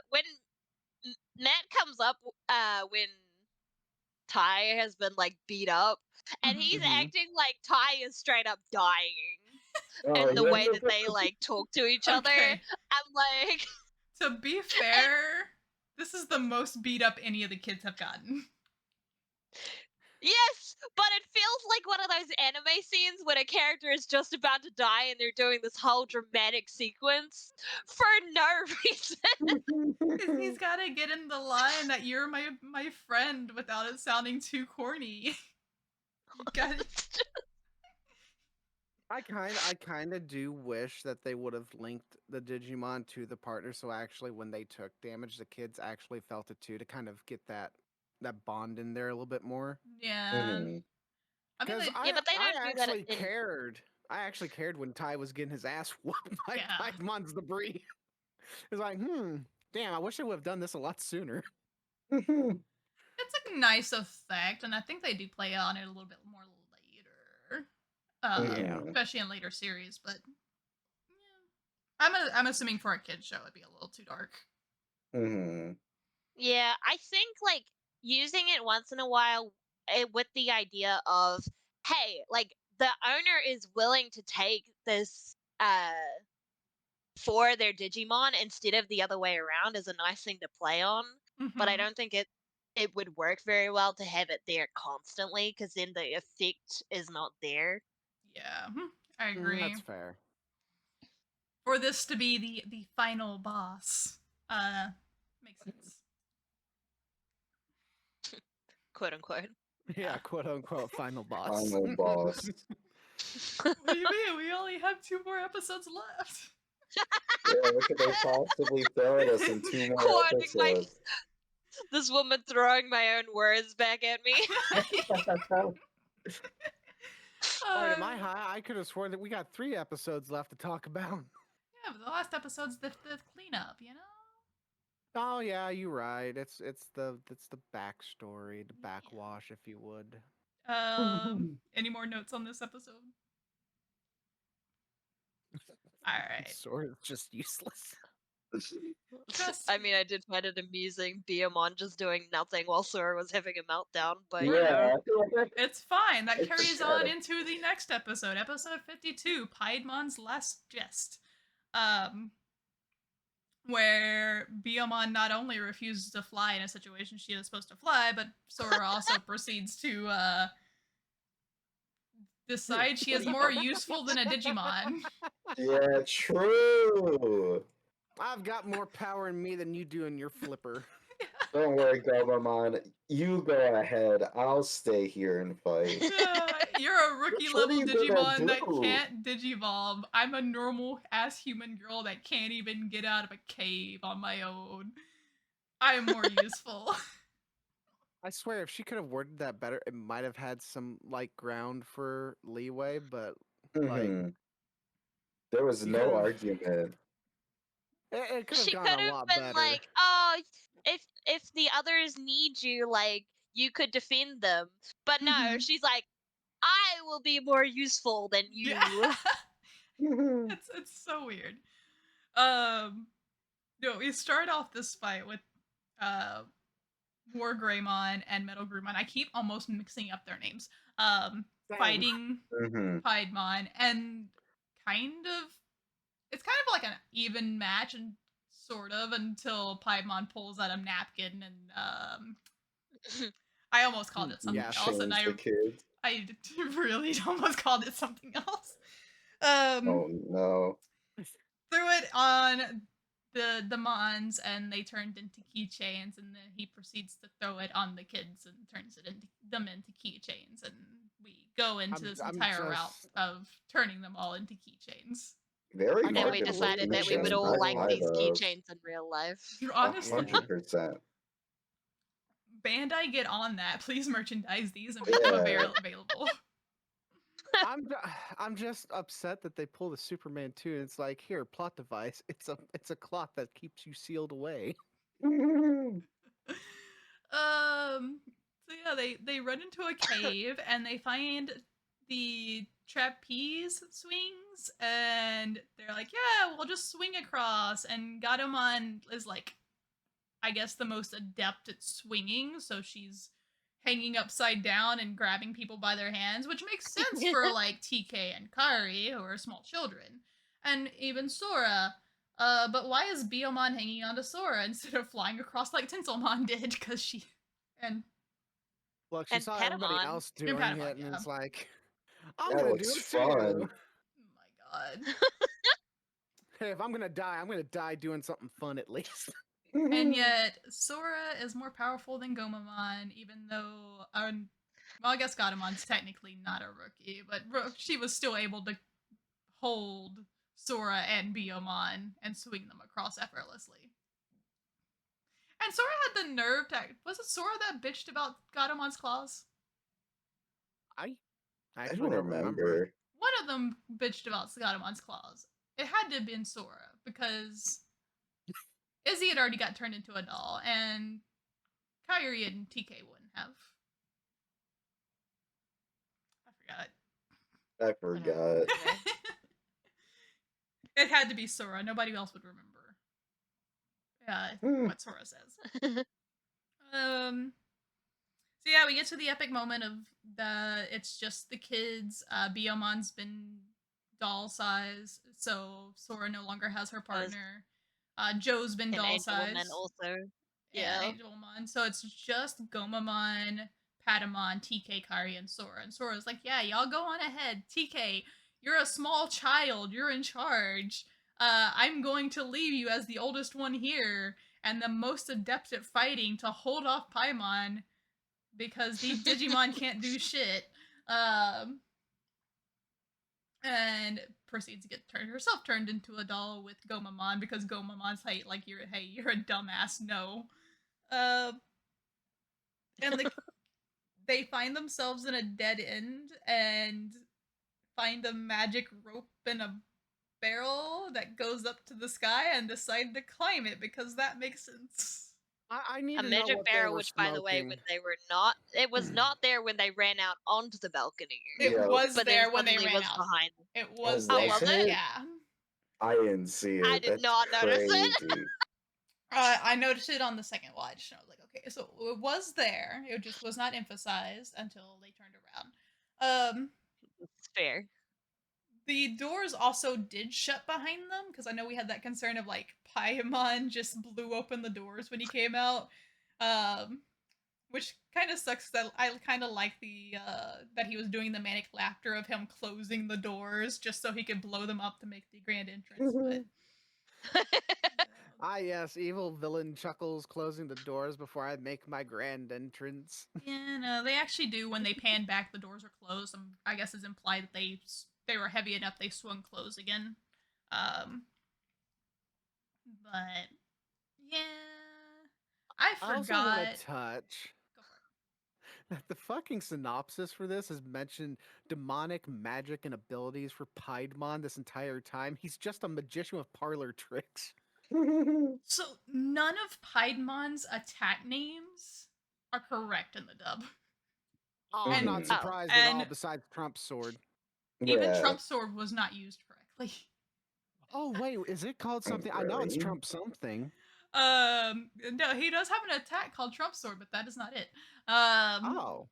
when Matt comes up when Ty has been like beat up and he's Mhm. acting like Ty is straight up dying. Oh, And the yeah. way that they like talk to each other, Okay. I'm like, To be fair, this is the most beat up any of the kids have gotten. yes, but it feels like one of those anime scenes when a character is just about to die and they're doing this whole dramatic sequence for no reason. Because he's got to get in the line that you're my friend without it sounding too corny. You got I kind of do wish that they would have linked the Digimon to the partner, so actually when they took damage, the kids actually felt it too, to kind of get that bond in there a little bit more. Yeah. Mhm. I mean, Because they, Yeah, but they I don't do that actually in- cared. I actually cared when Ty was getting his ass whooped by Yeah. Piedmon's debris. It's like, damn, I wish they would have done this a lot sooner. Mhm. it's a nice effect, and I think they do play on it a little bit more later. Yeah. Especially in later series, but I'm assuming for a kid show it'd be a little too dark. Mhm. Yeah, I think like using it once in a while with the idea of, hey, like the owner is willing to take this for their Digimon instead of the other way around is a nice thing to play on. But I Mhm. don't think it would work very well to have it there constantly because then the effect is not there. Yeah, I agree. That's fair. For this to be the final boss, makes sense. Quote unquote. Yeah, quote unquote final boss. Final boss. What do you mean? We only have 2 more episodes left. Yeah, what could they possibly throw at us in 2 more Quoting episodes? this woman throwing my own words back at me. Alright, am I high? I could have sworn that we got 3 episodes left to talk about. Yeah, but the last episode's the cleanup, you know? Oh yeah, you're right. It's the backstory, the backwash, if you would. Any more notes on this episode? All right. Sort of just useless. Just I mean, I did find it amusing, Piedmon just doing nothing while Sora was having a meltdown, but you know. Yeah. it's fine. That It's carries sad. on into the next episode, episode 52, Piedmon's Last Jest. Where Biomon not only refuses to fly in a situation she is supposed to fly, but Sora also proceeds to decide she is more useful than a Digimon. Yeah, true. I've got more power in me than you do in your flipper. Don't worry, Gomamon. You go ahead. I'll stay here and fight. You're a rookie Which one level are you gonna Digimon that do? can't Digivolve. I'm a normal ass human girl that can't even get out of a cave on my own. I'm more useful. I swear, if she could have worded that better, it might have had some like ground for leeway. But like, Mhm. There was you no could've- argument. it could have She gone could a have lot been better. like, "Oh, if the others need you, like you could defend them." But no, Mhm. she's like, "I will be more useful than Yeah. you." it's so weird. No, we start off this fight with uh War Greymon and Metal Greymon. I keep almost mixing up their names. Same. Fighting Mhm. Piedmon, and kind of it's kind of like an even match, and sort of, until Piedmon pulls out a napkin and I almost called it something Yeah. else, and Change the kids. I really almost called it something else. Oh no. Threw it on the Mons, and they turned into keychains, and then he proceeds to throw it on the kids and turns them into keychains, and we go into this I'm entire route just- of turning them all into keychains. Very I And can't we market believe decided that we would recognition. all I like buy these those. keychains in real life. Honestly, 100%. Bandai, get on that. Please merchandise these and make them Yeah. available. I'm just upset that they pulled a Superman 2 and it's like, here, plot device. It's a cloth that keeps you sealed away. So yeah, they run into a cave and they find the trapeze swings, and they're like, yeah, we'll just swing across. And Gatomon is like, I guess, the most adept at swinging, so she's hanging upside down and grabbing people by their hands, which makes sense for like TK and Kari, who are small children, and even Sora. But why is Biomon hanging onto Sora instead of flying across like Tinselmon did? Because she and Look, she And saw everybody Patamon. else and doing Patamon, it, and yeah. it's like, I'm That gonna do looks it fun. too. Oh my god. Hey, if I'm gonna die doing something fun at least. And yet, Sora is more powerful than Gomamon, even though, well, I guess Gatomon's technically not a rookie, but she was still able to hold Sora and Biomon and swing them across effortlessly. And Sora had the nerve to. Was it Sora that bitched about Gatomon's claws? I I actually don't don't remember. remember. One of them bitched about Gatomon's claws. It had to have been Sora, because Izzy had already got turned into a doll, and Kyrie and TK wouldn't have. I forgot. I forgot. It had to be Sora. Nobody else would remember what Sora says. So yeah, we get to the epic moment of it's just the kids. Biomon's been doll size, so Sora no longer has her partner. Joe's been And doll Angelman size. also. Yeah, Yeah. Angelmon. So it's just Gomamon, Patamon, TK, Kari, and Sora. And Sora's like, yeah, y'all go on ahead. TK, you're a small child. You're in charge. I'm going to leave you as the oldest one here and the most adept at fighting to hold off Paimon, because these Digimon can't do shit. And proceeds to get herself turned into a doll with Gomamon, because Gomamon's like, you're a dumbass, no. And they find themselves in a dead end and find a magic rope and a barrel that goes up to the sky and decide to climb it because that makes sense. I need A to know magic what they barrel, were which, by the way, smoking. when they were not, it was not there when they ran out onto the balcony. It Yeah. was But then there when they suddenly ran was out. behind them. It Oh, was Oh, there. was was it? it? Yeah. I didn't see it. I did That's not notice it. crazy. I noticed it on the second watch, and I was like, okay, so it was there. It just was not emphasized until they turned around. It's fair. The doors also did shut behind them because I know we had that concern of like Piedmon just blew open the doors when he came out, um, which kind of sucks. That I kind of like the that he was doing the manic laughter of him closing the doors just so he could blow them up to make the grand entrance. But Ah, yes, evil villain chuckles, closing the doors before I make my grand entrance. yeah, no, they actually do when they pan back. The doors are closed. I guess it's implied that they were heavy enough they swung closed again. But yeah, I I also forgot. want to touch Go for it. that the fucking synopsis for this has mentioned demonic magic and abilities for Piedmon this entire time. He's just a magician with parlor tricks. So none of Piedmon's attack names are correct in the dub. Oh, I'm And not surprised at all, and besides Trump's sword. even Yeah. Trump's sword was not used correctly. Oh, wait, is it called something? I know it's Really? Trump something. No, he does have an attack called Trump sword, but that is not it. Oh.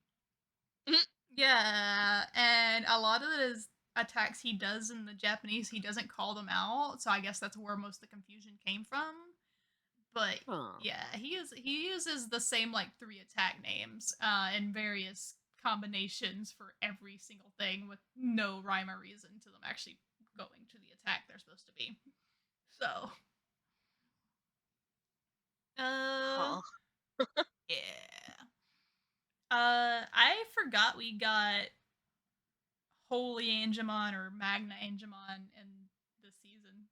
Yeah, and a lot of his attacks he does in the Japanese, he doesn't call them out, so I guess that's where most of the confusion came from. But Huh. yeah, he uses the same like 3 attack names in various combinations for every single thing with no rhyme or reason to them actually going to the attack they're supposed to be. So Huh. yeah. I forgot we got Holy Angemon or Magna Angemon in this season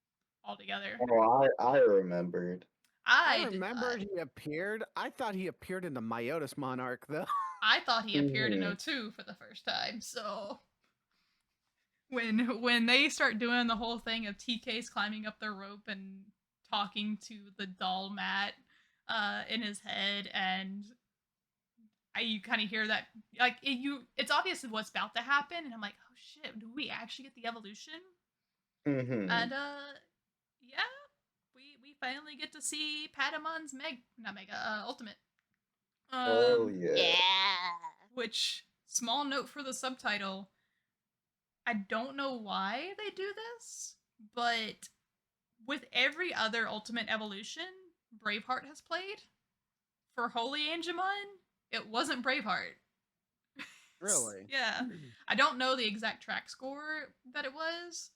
altogether. Oh, I remembered. I did remember not. he appeared. I thought he appeared in the Myotis Monarch, though. I thought he appeared in Mhm. O2 for the first time, so when they start doing the whole thing of TK's climbing up the rope and talking to the doll mat in his head, and you kind of hear that like it's obvious what's about to happen, and I'm like, oh shit, do we actually get the evolution? Mhm. And yeah, we finally get to see Patamon's not mega ultimate. Oh yeah. Yeah. Which small note for the subtitle, I don't know why they do this, but with every other ultimate evolution Braveheart has played, for Holy Angemon, it wasn't Braveheart. Really? Yeah. I don't know the exact track score that it was,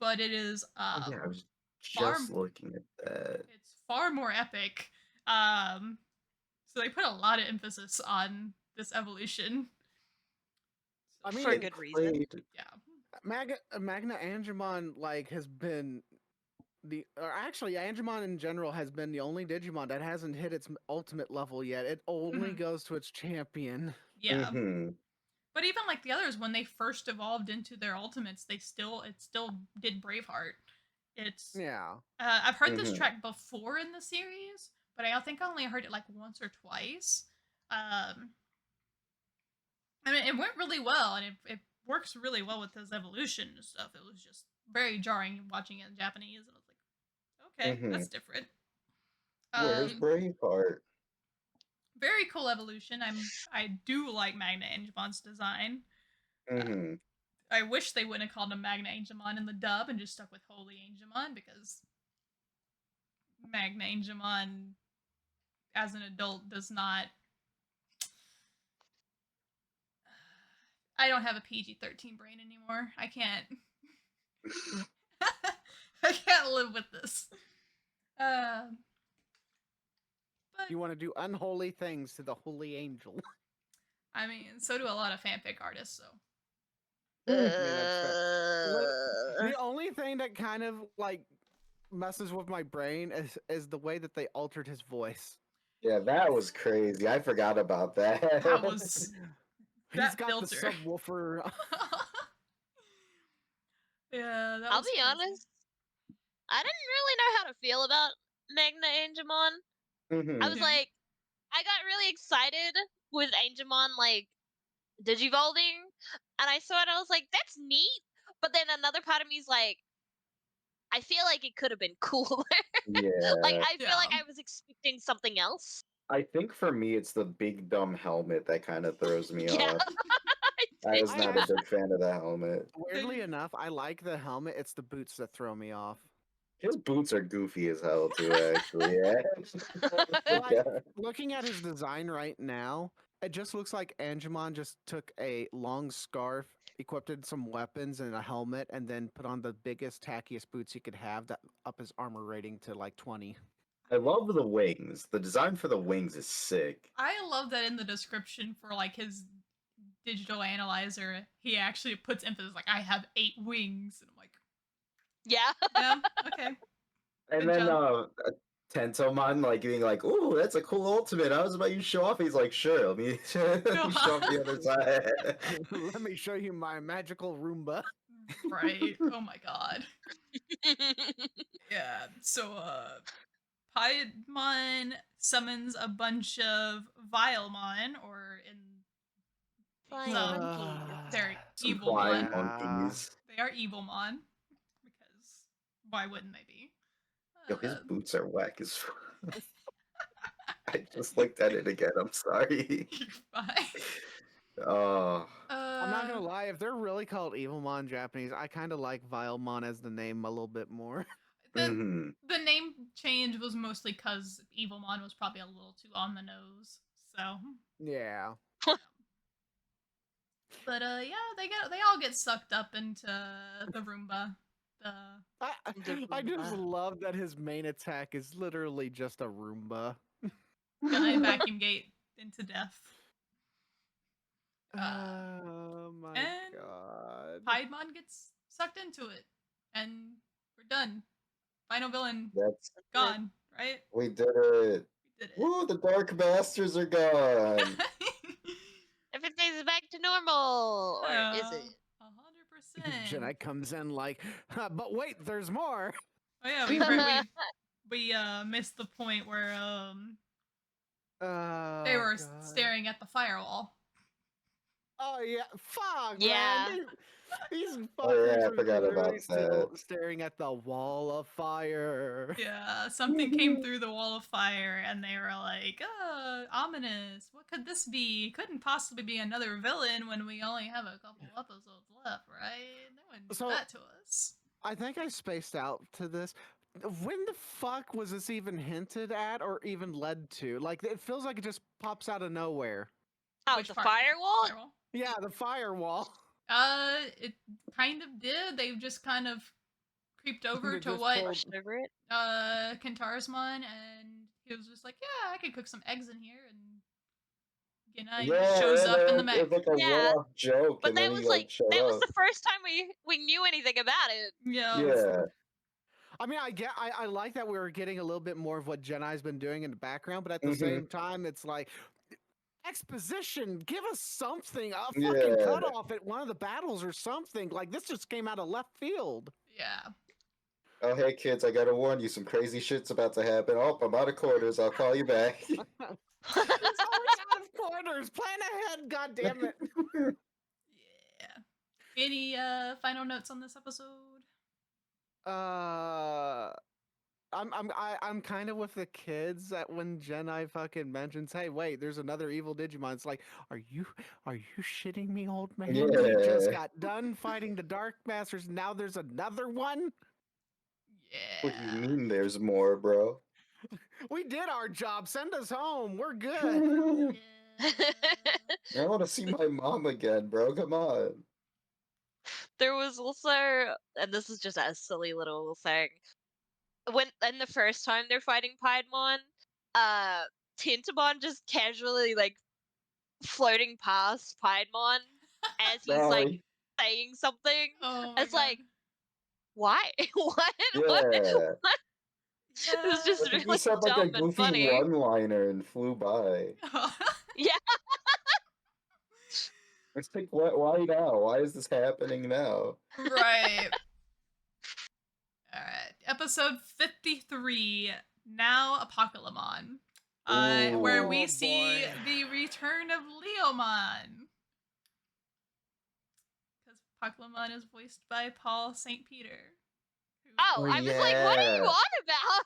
but it is Oh, yeah, I was far just looking at that. it's far more epic. So they put a lot of emphasis on this evolution. I mean, For it good reason. Played- Yeah. Magna Angemon like has been or actually Angemon in general has been the only Digimon that hasn't hit its ultimate level yet. It only Mhm. goes to its champion. Yeah. Mhm. But even like the others, when they first evolved into their ultimates, it still did Braveheart. It's Yeah. I've heard this Mhm. track before in the series, but I think I only heard it like once or twice. I mean, it went really well, and it works really well with his evolution and stuff. It was just very jarring watching it in Japanese, and I was like, okay, Mhm. that's different. Where's Braveheart? Very cool evolution. I do like Magna Angemon's design. Mhm. I wish they wouldn't have called him Magna Angemon in the dub and just stuck with Holy Angemon, because Magna Angemon as an adult does not. I don't have a PG-13 brain anymore. I can't. I can't live with this. But You want to do unholy things to the holy angel. I mean, so do a lot of fanfic artists. So I mean, that's fair. Uh, The only thing that kind of like messes with my brain is the way that they altered his voice. Yeah, that was crazy. I forgot about that. that was He's that got filter. the subwoofer. Yeah, that I'll was be crazy. honest. I didn't really know how to feel about Magna Angemon. I was Yeah. like, I got really excited with Angemon like digivolving, and I saw it. I was like, that's neat. But then another part of me is like, I feel like it could have been cooler. Like Yeah. I feel like Yeah. I was expecting something else. I think for me, it's the big dumb helmet that kind of throws me Yeah, off. I think was I not a actually, big fan of the helmet. weirdly enough, I like the helmet. It's the boots that throw me off. His boots are goofy as hell too, actually. Yeah. Like Yeah. looking at his design right now, it just looks like Angemon just took a long scarf, equipped it some weapons and a helmet, and then put on the biggest, tackiest boots he could have that up his armor rating to like 20. I love the wings. The design for the wings is sick. I love that in the description for like his digital analyzer, he actually puts emphasis like I have 8 wings, and I'm like, yeah. yeah, okay, And good then job. Tentomon like being like, "Ooh, that's a cool ultimate. I was about you to show off." He's like, "Sure, let me, let me show off the other side." Let me show you my magical Roomba. Right. Oh my god. Yeah. So Piedmon summons a bunch of Vilemon, or in these Flying monkeys. they're Some Evilmon. flying Yeah. monkeys. They are Evilmon because why wouldn't they be? Yo, his Uh, boots are whack as fuck. I just looked at it again. I'm sorry. you're fine. Oh, I'm not gonna Uh, lie, if they're really called Evilmon Japanese, I kind of like Vilemon as the name a little bit more. the hmm the name change was mostly because Evilmon was probably a little too on the nose. So, Yeah. yeah. But yeah, they all get sucked up into the Roomba. The I, The I just Roomba. love that his main attack is literally just a Roomba. giant vacuum gate into death. Uh, Oh my and god. Piedmon gets sucked into it, and we're done. Final villain that's gone. Right? we did it. We did Woo, the dark masters are gone. it. Everything's back to normal, or is Yeah, it? 100%. Jedi comes in like, "Huh, but wait, there's more. Oh yeah, we missed the point where they Oh were god. staring at the firewall. Oh yeah, fuck, man. Yeah. These Oh yeah, fuckers I are forgot literally about that. still staring at the wall of fire. Yeah, something came through the wall of fire, and they were like, ominous. What could this be? Couldn't possibly be another villain when we only have a couple episodes left, right? They wouldn't do So that to us. I think I spaced out to this. When the fuck was this even hinted at or even led to? Like it feels like it just pops out of nowhere. Oh, Which the part? firewall? Firewall? Yeah, the firewall. It kind of did. They've just kind of creeped over They to just what pulled. Brushed over it. Kintarismon, and he was just like, yeah, I could cook some eggs in here, and Gennai just Yeah, shows up in the it was mech. like a Yeah. one-off joke, But and then that he was like showed that was up. the first time we knew anything about it. Yeah. Yeah. I mean, I like that we were getting a little bit more of what Jedi's been doing in the background, but at the hmm same time, it's like exposition. Give us something, a fucking Yeah. cutoff at one of the battles or something. Like this just came out of left field. Yeah. Oh, hey kids, I gotta warn you, some crazy shit's about to happen. Oh, I'm out of quarters. I'll call you back. He's always out of corners. Plan ahead, god damn it. Yeah. Any final notes on this episode? I'm kind of with the kids that when Jedi fucking mentions, "Hey, wait, there's another evil Digimon." It's like, are you shitting me, old man? We just Yeah. got done fighting the Dark Masters. Now there's another one. What do you Yeah. mean there's more, bro? We did our job. Send us home. We're good. I Yeah. want to see my mom again, bro. Come on. There was also, and this is just a silly little thing. When in the first time they're fighting Piedmon, uh, Tintamon just casually like floating past Piedmon as he's like Sorry. saying something. Oh my It's god. like, why? what? What? Yeah. It was Yeah. I just think he really said like a dumb and goofy funny. one-liner and flew by. Yeah. It's like, why now? Why is this happening now? Right. episode 53, Now Apocalymon, where Ooh. we Oh, see boy. the return of Leomon. Because Apocalymon is voiced by Paul St. Peter. Oh, I was like, what are you Yeah. on about?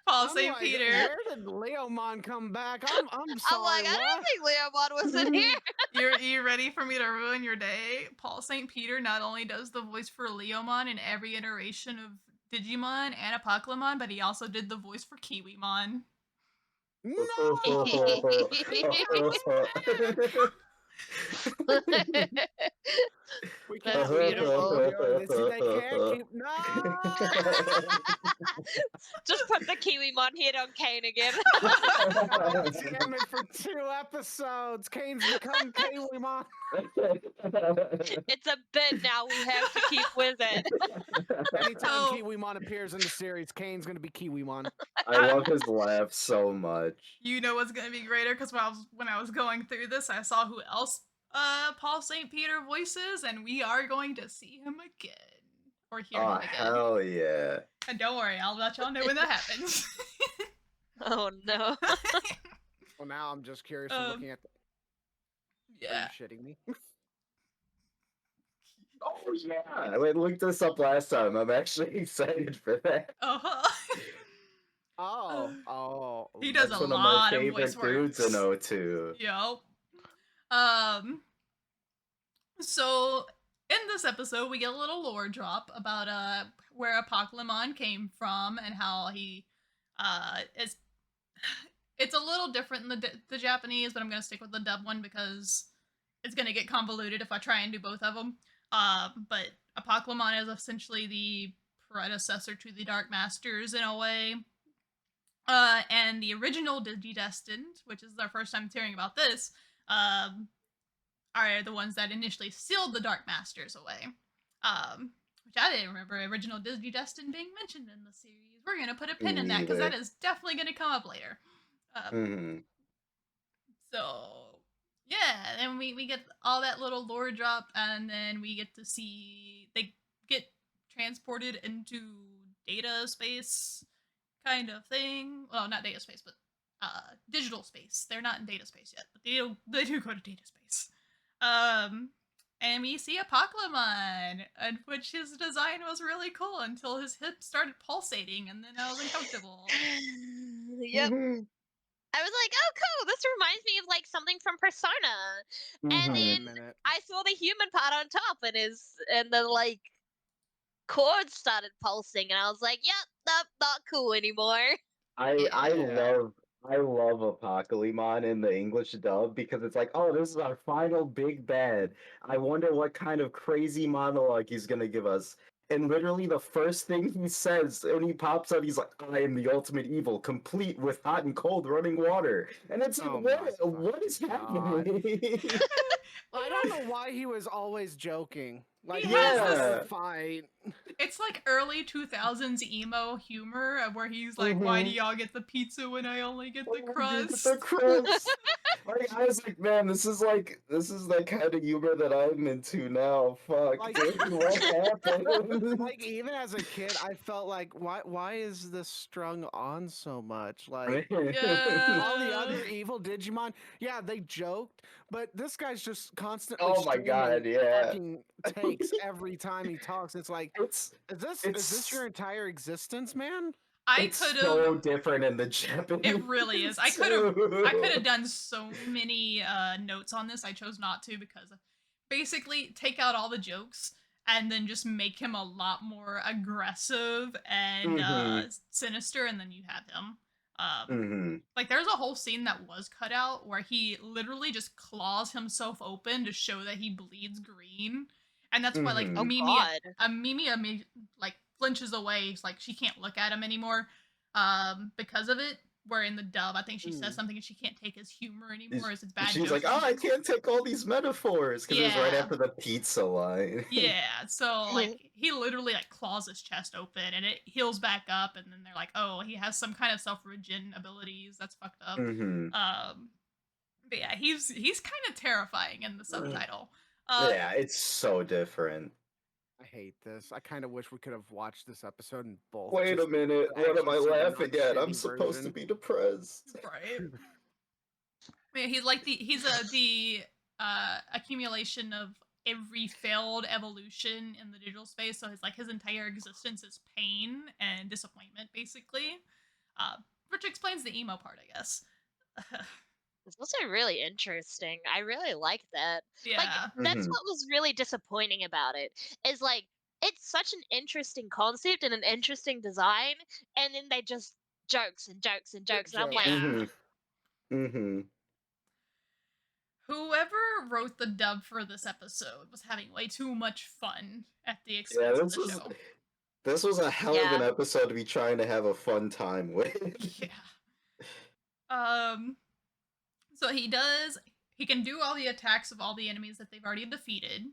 Paul I'm St. like, Peter. where did Leomon come back? I'm I'm sorry. like, I don't think Leomon was in here. You ready for me to ruin your day? Paul St. Peter not only does the voice for Leomon in every iteration of Digimon and Apocalymon, but he also did the voice for Kiwimon. No. We can't. That's We can't beautiful. keep doing this. They can't keep. No. Just put the Kiwimon hit on Kain again. God damn it! For 2 episodes, Kane's become Kiwimon. It's a bit now. We have to keep with it. Anytime Oh. Kiwimon appears in the series, Kane's gonna be Kiwimon. I love his laugh so much. You know what's gonna be greater? Because when I was going through this, I saw who else Paul St. Peter voices, and we are going to see him again. Or hear him Oh, again. hell yeah. And don't worry, I'll let y'all know when that happens. Oh no. Well, now I'm just curious from looking at. Yeah. Are you shitting me? Oh, yeah. I looked this up last time. I'm actually excited for that. Uh-huh. Oh. He does That's a one of my lot of favorite voice dudes work. in O2. Yep. So in this episode, we get a little lore drop about where Apocalymon came from and how he is. It's a little different in the Japanese, but I'm gonna stick with the dub one because it's gonna get convoluted if I try and do both of them. But Apocalymon is essentially the predecessor to the Dark Masters in a way. And the original Digidestined, which is our first time hearing about this, are the ones that initially sealed the Dark Masters away. Which I didn't remember original Digidestined being mentioned in the series. We're gonna put a pin in that because that is definitely gonna come up later. So yeah, then we get all that little lore drop, and then we get to see they get transported into data space kind of thing. Well, not data space, but digital space. They're not in data space yet, but they do go to data space. And we see Apocalymon, which his design was really cool until his hip started pulsating, and then I was uncomfortable. Yep. I was like, oh, cool. This reminds me of like something from Persona. And then I saw the human part on top, and the like chords started pulsing, and I was like, yep, not cool anymore. I love Apocalymon in the English dub because it's like, oh, this is our final big bad. I wonder what kind of crazy monologue he's gonna give us. And literally the first thing he says when he pops up, he's like, I am the ultimate evil, complete with hot and cold running water. And it's like, what is happening? I don't know why he was always joking. Like, he has this fight. It's like early 2000s emo humor where he's like, why do y'all get the pizza when I only get the crust? The crust. Like, I was like, man, this is that kind of humor that I'm into now. Fuck. Like, what happened? Like, even as a kid, I felt like, why is this strung on so much? Like, all the other evil Digimon, yeah, they joked, but this guy's just constantly Oh my god, yeah. fucking takes every time he talks. It's like, is this your entire existence, man? It's so different in the Japanese. It really is. I could have done so many notes on this. I chose not to because basically take out all the jokes and then just make him a lot more aggressive and sinister, and then you have him. Like there's a whole scene that was cut out where he literally just claws himself open to show that he bleeds green, and that's why like Mimia like flinches away, like she can't look at him anymore because of it. Where in the dub, I think she says something and she can't take his humor anymore. It's bad. She's like, oh, I can't take all these metaphors because it was right after the pizza line. Yeah, so like he literally like claws his chest open and it heals back up, and then they're like, oh, he has some kind of self-regen abilities. That's fucked up. But yeah, he's kind of terrifying in the subtitle. Yeah, it's so different. I hate this. I kind of wish we could have watched this episode in both. Wait a just minute. to What am actually I see the laughing at? I'm non-shitty supposed to version. be depressed. Right. Yeah, he's like the accumulation of every failed evolution in the digital space. So his entire existence is pain and disappointment, basically. Which explains the emo part, I guess. It's also really interesting. I really like that. Like, Yeah. that's Mhm. what was really disappointing about it. Is like it's such an interesting concept and an interesting design, and then they just jokes and jokes and jokes, and I'm like, Yeah. Mhm. Mhm. Whoever wrote the dub for this episode was having way too much fun at the Yeah, expense of the show. this was a hell of Yeah. an episode to be trying to have a fun time with. Yeah. So he can do all the attacks of all the enemies that they've already defeated,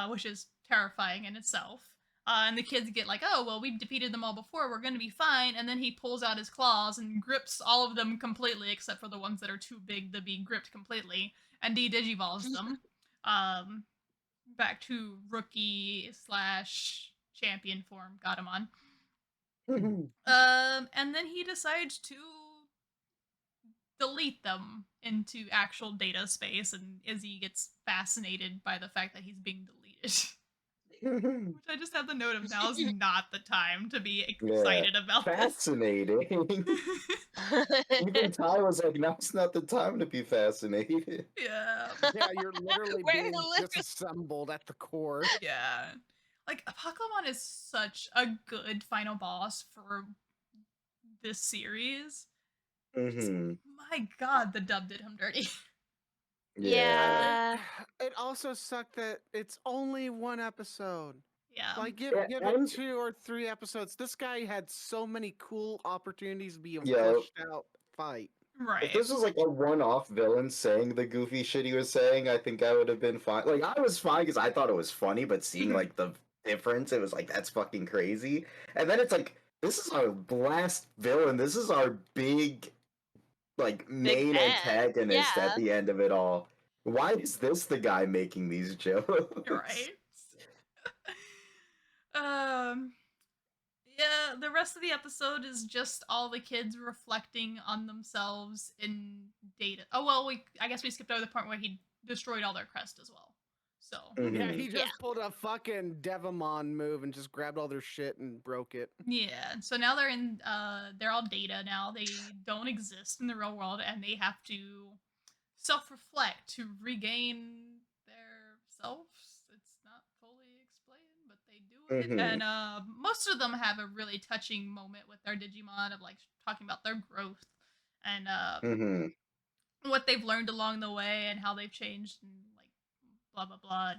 which is terrifying in itself. And the kids get like, oh, well, we've defeated them all before, we're gonna be fine. And then he pulls out his claws and grips all of them completely, except for the ones that are too big to be gripped completely, and de-digivolves them. Back to rookie / champion form, Gatamon. And then he decides to delete them into actual data space, and Izzy gets fascinated by the fact that he's being deleted. Which I just have the note of now's not the time to be excited about this. Fascinating. Even Ty was like, now's not the time to be fascinated. Yeah. Yeah, you're literally We're being literally- disassembled at the core. Yeah. Like, Apocalymon is such a good final boss for this series. Mhm. My god, the dub did him dirty. Yeah. It also sucked that it's only one episode. Yeah. Like, give Yeah, it and- 2 or 3 episodes. This guy had so many cool opportunities to be a Yeah. fleshed out fight. Right. If this was like a one-off villain saying the goofy shit he was saying, I think I would have been fine. Like, I was fine because I thought it was funny, but seeing like the difference, it was like, that's fucking crazy. And then it's like, this is our last villain. This is our big, like, main bad. antagonist Yeah. at the end of it all. Why is this the guy making these jokes? Right. Yeah, the rest of the episode is just all the kids reflecting on themselves in data. Oh well, I guess we skipped over the part where he destroyed all their crest as well. So Yeah, Mhm. he just Yeah. pulled a fucking Devamon move and just grabbed all their shit and broke it. yeah, so now they're all data now. They don't exist in the real world, and they have to self-reflect to regain their selves. It's not fully explained, but they do it. Mhm. And most of them have a really touching moment with their Digimon of like talking about their growth and Mhm. what they've learned along the way and how they've changed and like blah blah blah.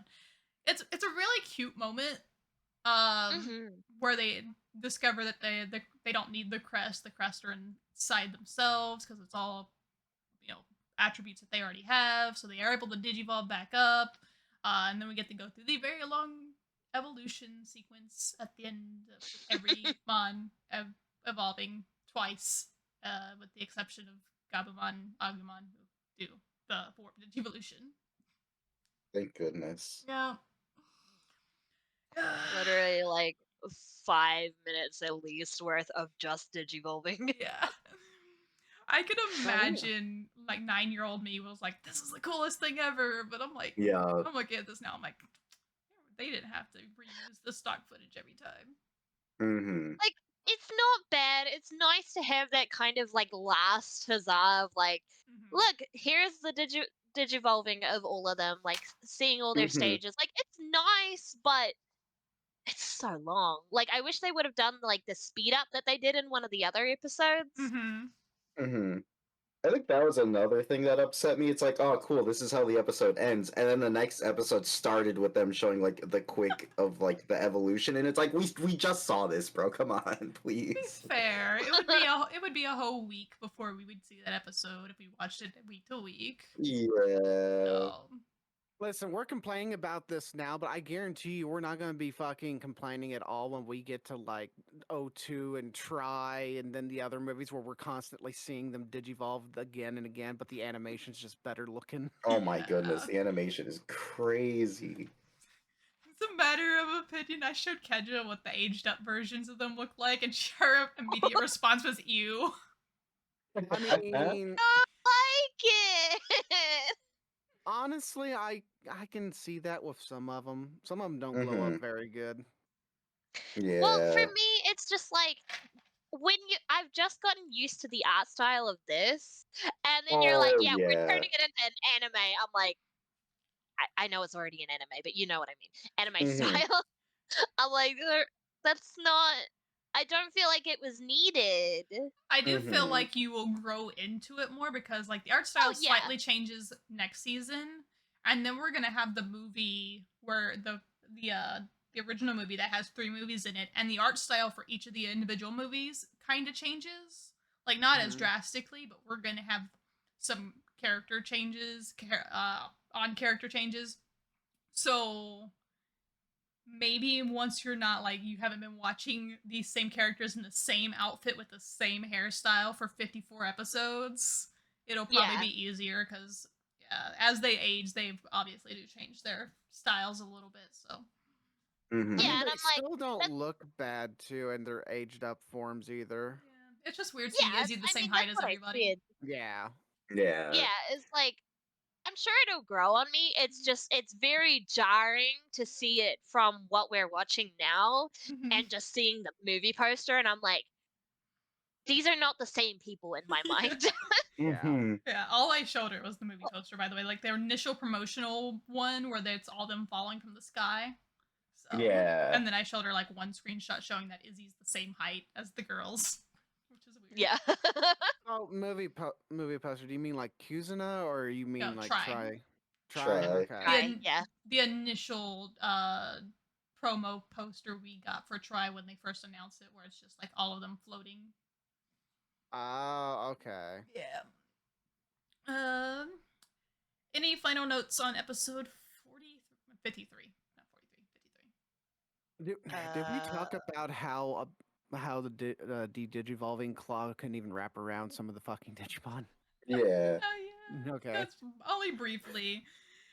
It's a really cute moment Mhm. where they discover that they don't need the crest. The crest are inside themselves because it's all attributes that they already have. So they are able to digivolve back up, and then we get to go through the very long evolution sequence at the end of every mon evolving twice, with the exception of Gabumon, Agumon, who do the warp digivolution. Thank goodness. Yeah. Literally like 5 minutes at least worth of just digivolving. Yeah. I could imagine like 9-year-old me was like, this is the coolest thing ever. But Yeah. I'm looking at this now, I'm like, they didn't have to reuse the stock footage every time. Mhm. Like, it's not bad. It's nice to have that kind of like last huzzah of like, look, here's the digivolving of all of them, like seeing all their Mhm. stages. Like, it's nice, but it's so long. Like, I wish they would have done like the speed up that they did in one of the other episodes. Mhm. I think that was another thing that upset me. It's like, oh, cool, this is how the episode ends, and then the next episode started with them showing like the quick of like the evolution, and it's like we just saw this, bro. Come on, please. It's fair. It would be a whole week before we would see that episode if we watched it week to week. Yeah. So, Listen, we're complaining about this now, but I guarantee you we're not going to be fucking complaining at all when we get to like O2 and Try and then the other movies where we're constantly seeing them digivolve again and again, but the animation's just better looking. Oh my goodness, the animation is crazy. It's a matter of opinion. I showed Keja what the aged up versions of them look like, and her immediate response was "ew." I mean, like it. honestly, I can see that with some of them. Some of them don't glow up Mhm. very good. Well, for Yeah. me, it's just like I've just gotten used to the art style of this, and then you're like, Oh yeah, we're yeah. turning it into an anime. I'm like, I know it's already an anime, but you know what I mean, anime Mhm. style. I'm like, that's not. I don't feel like it was needed. I do feel Mhm. like you will grow into it more because like the art Oh style yeah, slightly changes next season, and then we're gonna have the movie where the original movie that has 3 movies in it, and the art style for each of the individual movies kind of changes, like not as Mhm. drastically, but we're gonna have some character changes, on character changes. So maybe once you're not like you haven't been watching these same characters in the same outfit with the same hairstyle for 54 episodes, it'll probably yeah, be easier because as they age, they obviously do change their styles a little bit. So I yeah. mean, Mhm. And they I'm like, still don't that's look bad too in their aged up forms either. yeah, it's just weird seeing yeah. Izzy the I same mean, height that's as what I everybody. did. Yeah. Yeah. Yeah, it's like I'm sure it'll grow on me. It's just it's very jarring to see it from what we're watching now Hmm. and just seeing the movie poster and I'm like, these are not the same people in my Yeah. mind. Yeah. Mhm. Yeah, all I showed her was the movie poster, by the way, like their initial promotional one where it's all them falling from the sky. So, Yeah. and then I showed her like one screenshot showing that Izzy's the same height as the girls, which is weird. Yeah. Oh, movie poster. Do you mean like Kuzuna or you No, mean like try Try? Try. Okay. the Right, yeah. the initial promo poster we got for Try when they first announced it, where it's just like all of them floating. Oh, okay. Yeah. Um. Any final notes on episode 40, 53? Not 43, 53. Did we talk Uh, about how the de-digivolving claw couldn't even wrap around some of the fucking Digimon? Yeah. Oh yeah, Okay. that's only briefly.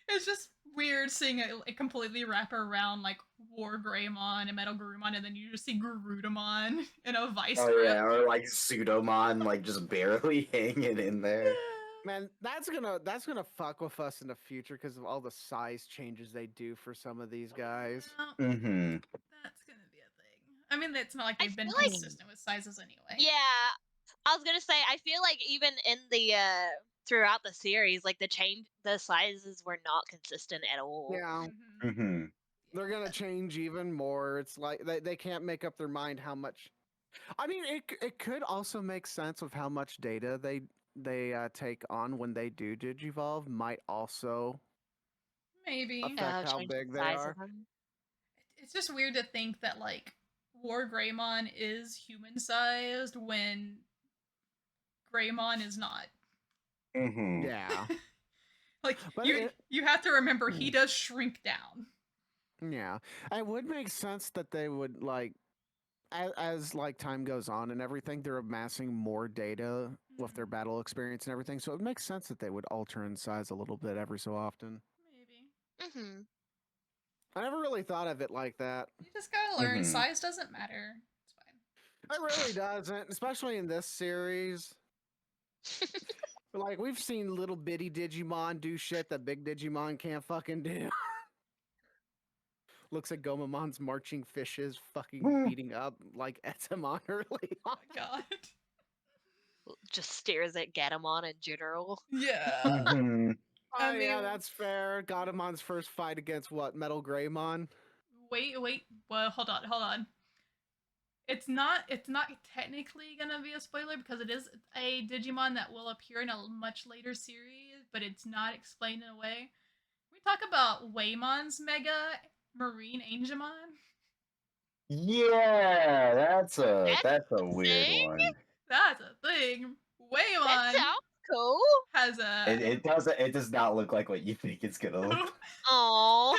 It's just weird seeing it completely wrap around like War Greymon and Metal Garurumon, and then you just see Garudamon in a vice Oh grip. yeah, or like Pseudomon, like just barely hanging in there. Man, that's gonna fuck with us in the future because of all the size changes they do for some of these guys. Yeah, Mhm. that's gonna be a thing. I mean, it's not like I they've been feel like consistent with sizes anyway. yeah, I was gonna say I feel like even in the throughout the series, like the sizes were not consistent at all. Yeah, Mm-hmm. Mhm. they're gonna change even more. It's like they can't make up their mind how much. I mean, it could also make sense of how much data they take on when they do digivolve might also Maybe. affect how Change the big they size of are. them. It's just weird to think that like War Greymon is human sized when Greymon is not. Mhm. Yeah, Like but you have to remember he does shrink down. yeah, it would make sense that they would like as like time goes on and everything, they're amassing more data with their Mhm. battle experience and everything. So it makes sense that they would alter in size a little bit every so often. Maybe. Mm-hmm. I never really thought of it like that. You just gotta learn Mhm. size doesn't matter. It's fine. It really doesn't, especially in this series. Like we've seen little bitty Digimon do shit that big Digimon can't fucking do. Looks like Gomamon's marching fishes fucking beating up like Etamon early Oh on. my god. Just stares at Gatomon in general. Yeah. Mhm. Oh I yeah, mean, that's fair. Gotamon's first fight against what? Metal Greymon? wait. Well, hold on. It's not technically gonna be a spoiler because it is a Digimon that will appear in a much later series, but it's not explained in a way. We talk about Waymon's Mega Marine Angemon. Yeah, That's that's a a weird thing. one. That's a thing. That Waymon sounds cool. has a It does not look like what you think it's gonna look. Oh.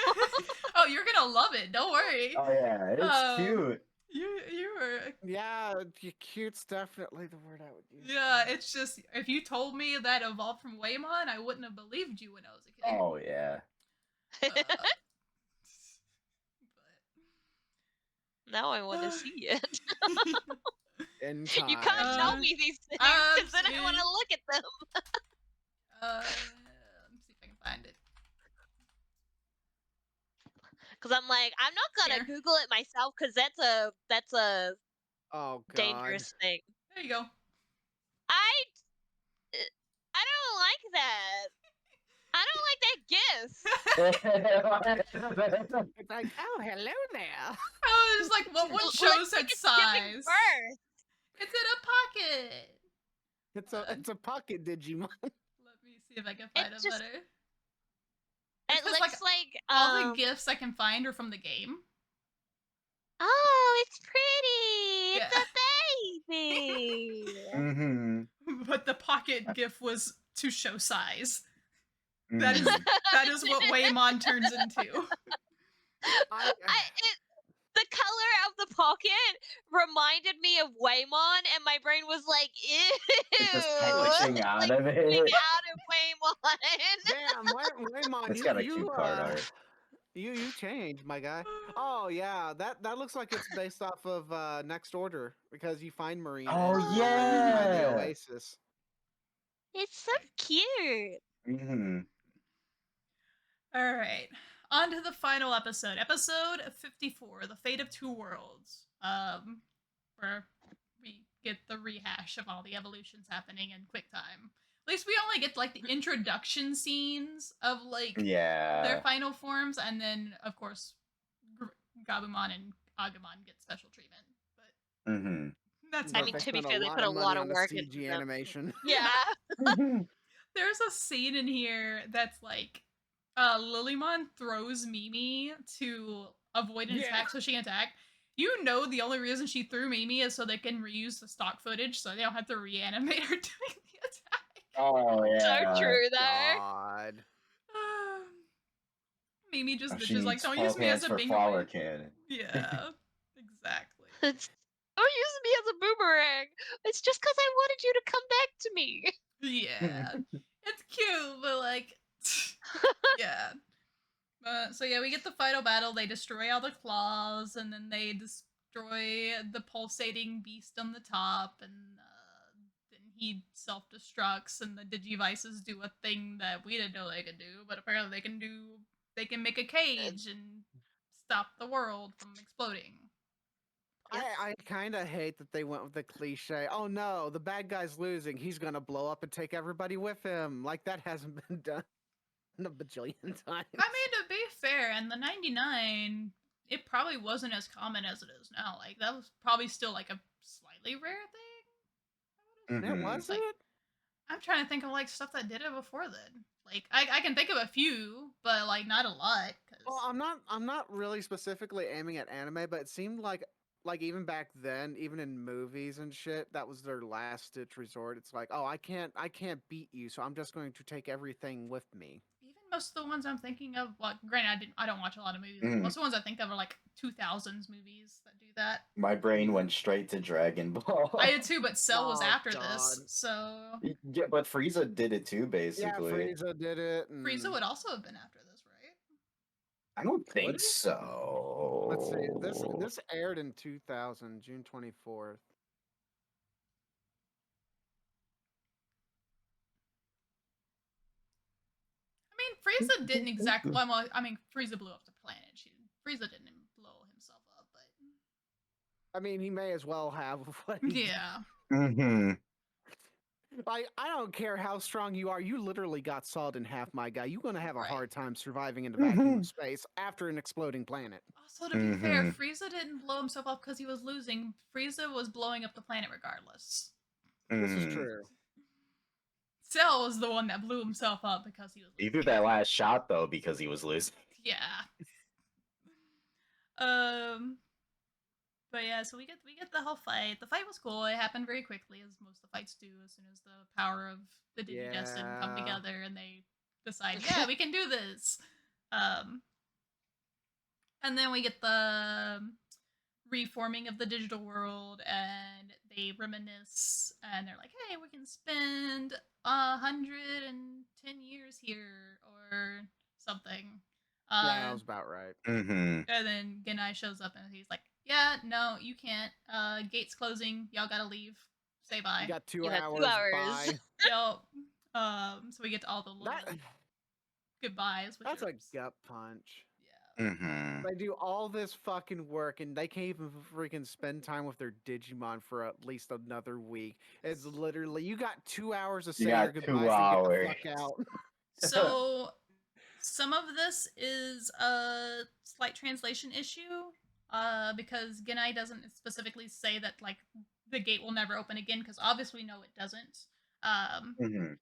oh, you're gonna love it. Don't worry. Oh yeah, it's cute. You were Yeah, cute's definitely the word I would use. yeah. It's just if you told me that evolved from Waymon, I wouldn't have believed you when I was a kid. Oh yeah. Uh, Now I want to see it. In You can't tell Uh, me these things I'm because then I want to seeing- look at them. let me see if I can find it. Because I'm like, I'm not gonna Here. Google it myself because that's a Oh god. dangerous thing. There you go. I don't like that. I don't like that gif. It's like, oh, hello there. I was like, what Looks shows like its it's giving size? birth. It's in a pocket. It's a pocket Digimon. Let me see if I can find It's it just- better. It Because, looks like all the gifs I can find are from the game. Oh, it's pretty. Yeah. It's a baby. Mm-hmm. But the pocket gif was to show size. Mm-hmm. That is what Waymon turns into. The color of the pocket reminded me of Waymon, and my brain was like, ew. It's just pushing out like, of it. coming out of Waymon. Damn, Waymon, It's got a cute card art. You changed, my guy. Oh yeah, that looks like it's based off of Next Order because you find Marine. Oh, and you find the yeah. Oasis. It's so cute. Mm-hmm. All right. On to the final episode. Episode 54, The Fate of Two Worlds. Where we get the rehash of all the evolutions happening in quick time. At least we only get like the introduction scenes of like Yeah. their final forms, and then of course Gabumon and Agumon get special treatment. But Mm-hmm. that's I not mean, the to be point. fair, they put a lot of work into CG them. animation. Yeah. There's a scene in here that's like Lilymon throws Mimi to avoid an attack so she can attack. You know the only reason she threw Mimi is so they can reuse the stock footage so they don't have to reanimate her doing the attack. Oh yeah. So true, though. God. Mimi just She bitches like, needs don't both use me hands as a for bing flower cannon. Yeah, exactly. Don't use me as a boomerang. It's just because I wanted you to come back to me. Yeah, it's cute, but like, yeah. So yeah, we get the final battle. They destroy all the claws, and then they destroy the pulsating beast on the top, and then he self-destructs, and the Digivices do a thing that we didn't know they could do, but apparently they can do. They can make a cage and stop the world from exploding. I kind of hate that they went with the cliche. Oh no, the bad guy's losing. He's gonna blow up and take everybody with him. Like that hasn't been done a bajillion times. I mean, to be fair, in the '99, it probably wasn't as common as it is now. Like that was probably still like a slightly rare thing. Mhm. It was Like, it? I'm trying to think of like stuff that did it before then. Like I can think of a few, but like not a lot. Well, I'm not really specifically aiming at anime, but it seemed like even back then, even in movies and shit, that was their last ditch resort. It's like, oh, I can't beat you, so I'm just going to take everything with me. Even most of the ones I'm thinking of, well, granted, I don't watch a lot of movies. Mm. Most of the ones I think of are like 2000s movies that do that. My brain went straight to Dragon Ball. I did too, but Cell was Oh, after this, God. so Yeah, but Frieza did it too, Yeah, basically. Frieza did it. And... Frieza would also have been after this, right? I don't think it? so. Let's see. This aired in 2000, June 24th. I mean, Frieza didn't exactly. Well, I mean, Frieza blew up the planet. Frieza didn't blow himself up, but I mean, he may as well have. What he did. yeah. Mm-hmm. Like, I don't care how strong you are. You literally got sawed in half, my guy. You're gonna have a Right. hard time surviving in the vacuum of space after an exploding planet. Also, to be fair, Frieza didn't blow himself up because he was losing. Frieza was blowing up the planet regardless. This is true. Cell was the one that blew himself up because he was He losing. threw that last shot though because he was losing. Yeah. But yeah, so we get the whole fight. The fight was cool. It happened very quickly, as most of the fights do. As soon as the power of the Digidestin come Yeah. together and they decide, yeah, we can do this. And then we get the reforming of the digital world, and they reminisce, and they're like, hey, we can spend 110 years here or something. Yeah, that was about right. Mm-hmm. And then Genai shows up and he's like, "Yeah, no, you can't. Gates closing. Y'all gotta leave. Say bye." You got 2 You had hours. 2 hours. Bye. Yup. So we get to all the little That goodbyes. Which that's are, a gut punch. yeah. Mm-hmm. They do all this fucking work and they can't even freaking spend time with their Digimon for at least another week. It's literally you got 2 hours to You say your got 2 goodbyes and get the fuck hours. out. So some of this is a slight translation issue, because Genai doesn't specifically say that like the gate will never open again, because obviously no, it doesn't. Mm-hmm.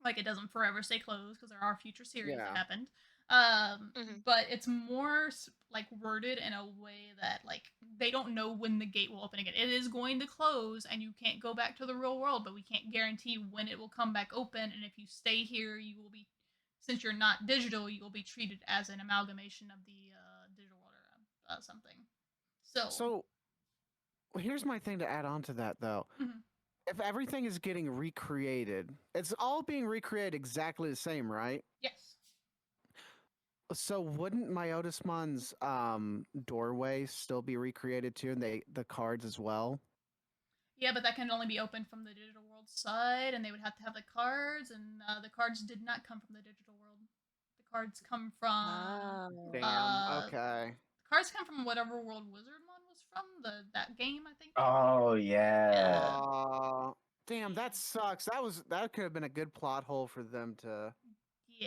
Like it doesn't forever stay closed because there are future series that Yeah. happened. Mhm. But it's more like worded in a way that like they don't know when the gate will open again. It is going to close and you can't go back to the real world, but we can't guarantee when it will come back open. And if you stay here, you will be, since you're not digital, you will be treated as an amalgamation of the digital world or something. So here's my thing to add on to that though. Mhm. If everything is getting recreated, it's all being recreated exactly the same, right? Yes. So wouldn't Myotismon's doorway still be recreated too, and the cards as well? Yeah, but that can only be opened from the digital world side, and they would have to have the cards, and the cards did not come from the digital world. The cards come from Oh. Damn. Uh, Okay. the cards come from whatever world Wizardmon was from, that game, I think. Oh yeah. Uh, damn, that sucks. That could have been a good plot hole for them to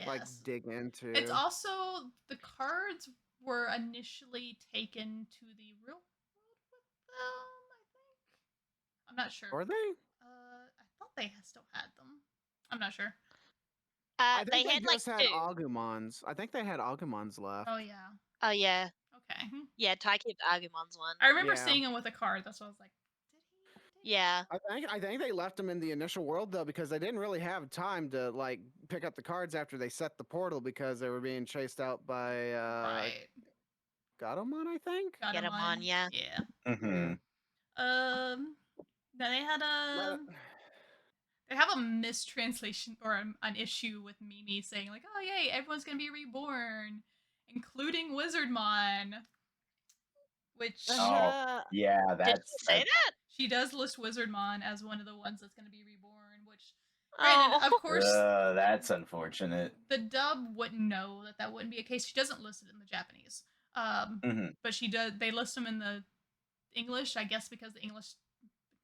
like Yes. dig into. It's also the cards were initially taken to the real world with them, I think. I'm not sure. Are they? I thought they still had them. I'm not sure. I They think they had like just had 2. Agumons. I think they had Agumons left. Oh yeah. Oh yeah. Okay. Yeah, Ty kept Agumon's one. I remember Yeah. seeing him with a card. That's why I was like, did he? Yeah. I think they left them in the initial world though because they didn't really have time to like pick up the cards after they set the portal because they were being chased out by Right. Gatomon, I think. Got Get him him on, yeah. Yeah. Mm-hmm. Then they had Let- they have a mistranslation or an issue with Mimi saying like, "Oh yay, everyone's gonna be reborn, including Wizardmon," which Oh yeah, Did you say that? she does list Wizardmon as one of the ones that's gonna be reborn. Which, Oh. granted, of course, that's unfortunate. the dub wouldn't know that wouldn't be a case. She doesn't list it in the Japanese, Mm-hmm. but she does. They list them in the English, I guess, because the English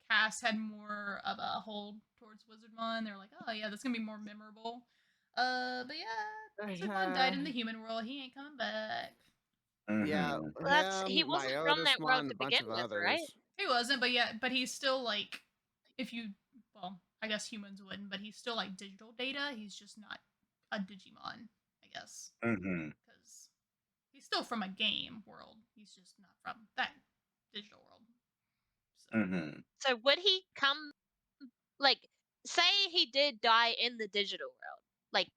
cast had more of a hold towards Wizardmon. They're like, oh yeah, that's gonna be more memorable. But yeah, Wizardmon died in the human world. He ain't coming back. Yeah, Mm-hmm. Well, he him, wasn't from that Myotismon, world and to a bunch begin of with, others. right? He wasn't, but he's still like, if you, well, I guess humans wouldn't, but he's still like digital data. He's just not a Digimon, I guess, Mm-hmm. because he's still from a game world. He's just not from that digital world. So. Mm-hmm. So would he come, like, say he did die in the digital world, like,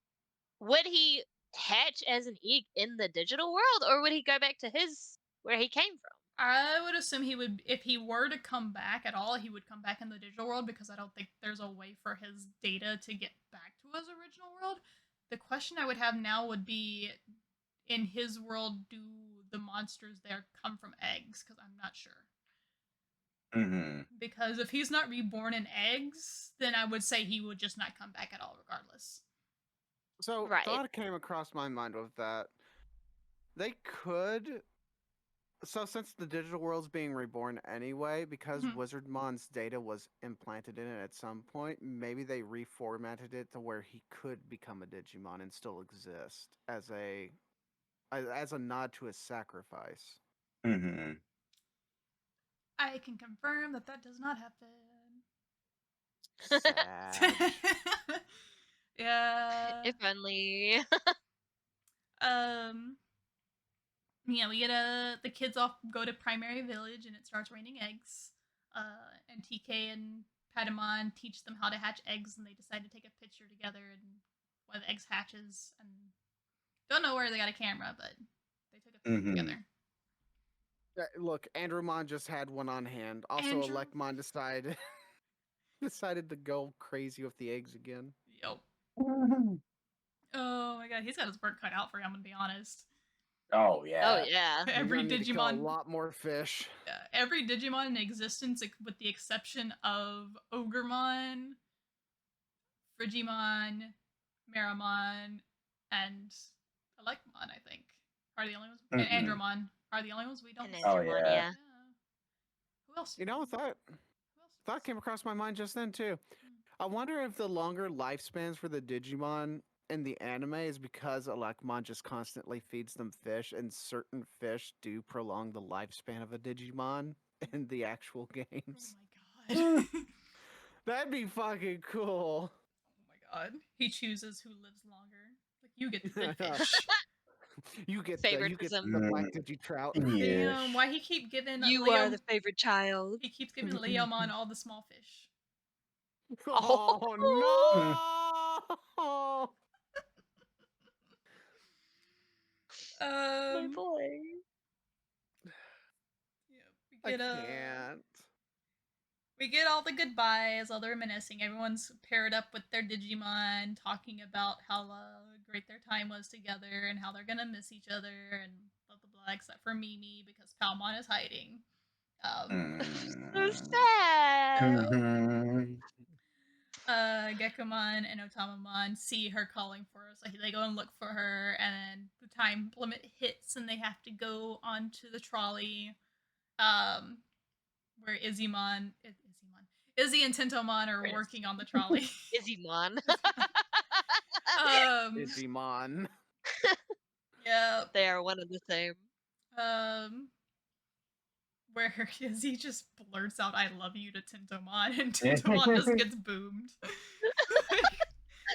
would he hatch as an egg in the digital world, or would he go back to his where he came from? I would assume he would, if he were to come back at all, he would come back in the digital world because I don't think there's a way for his data to get back to his original world. The question I would have now would be, in his world, do the monsters there come from eggs? Because I'm not sure. Mm-hmm. Because if he's not reborn in eggs, then I would say he would just not come back at all, regardless. So Right. thought came across my mind with that. They could. So since the digital world's being reborn anyway, because Mhm. Wizardmon's data was implanted in it at some point, maybe they reformatted it to where he could become a Digimon and still exist as a nod to his sacrifice. Mm-hmm. I can confirm that that does not happen. Sad. Yeah. If only. Yeah, we get the kids off go to primary village and it starts raining eggs. And TK and Piedmon teach them how to hatch eggs, and they decide to take a picture together and one of the eggs hatches, and don't know where they got a camera, but they took a picture Mhm. together. Look, Andromon just had one on hand. Also, Andrew- Elecmon decided to go crazy with the eggs again. Yep. Oh my god, he's got his work cut out for him, I'm gonna be honest. Oh Oh yeah. yeah. You're Every gonna need to kill a Digimon, lot more fish. every Digimon in existence, with the exception of Ogremon, Frigimon, Meramon, and Elecmon, I think, are the only ones, and Mhm. Andromon are the only ones we don't And see. Oh Andromon, yeah. yeah. Who else? You know, Who else? thought came across my mind just then too. I wonder if the longer lifespans for the Digimon in the anime is because Alakmon just constantly feeds them fish, and certain fish do prolong the lifespan of a Digimon in the actual Oh games. my god. That'd be fucking cool. Oh my god. He chooses who lives longer. Like, you get the good fish. You get Favoritism. the black Mm, Digitrout. yeah. Damn, why he keep giving You are the favorite child. he keeps giving Leomon all the small fish. Oh no! My Um boy. yeah, I can't. we get all the goodbyes, all the reminiscing. Everyone's paired up with their Digimon, talking about how great their time was together and how they're gonna miss each other and blah blah blah. Except for Mimi because Palmon is hiding. Um, So Mm. sad. Mhm. Gekomon and Otamamon see her calling for her, so they go and look for her, and then the time limit hits, and they have to go onto the trolley. Where Izzy and Tentomon are Chris. working on the trolley. Izzymon. um, Digimon. yeah. They are one and the same. Um, where Izzy just blurts out "I love you" to Tentomon, and Tentomon just gets boomed.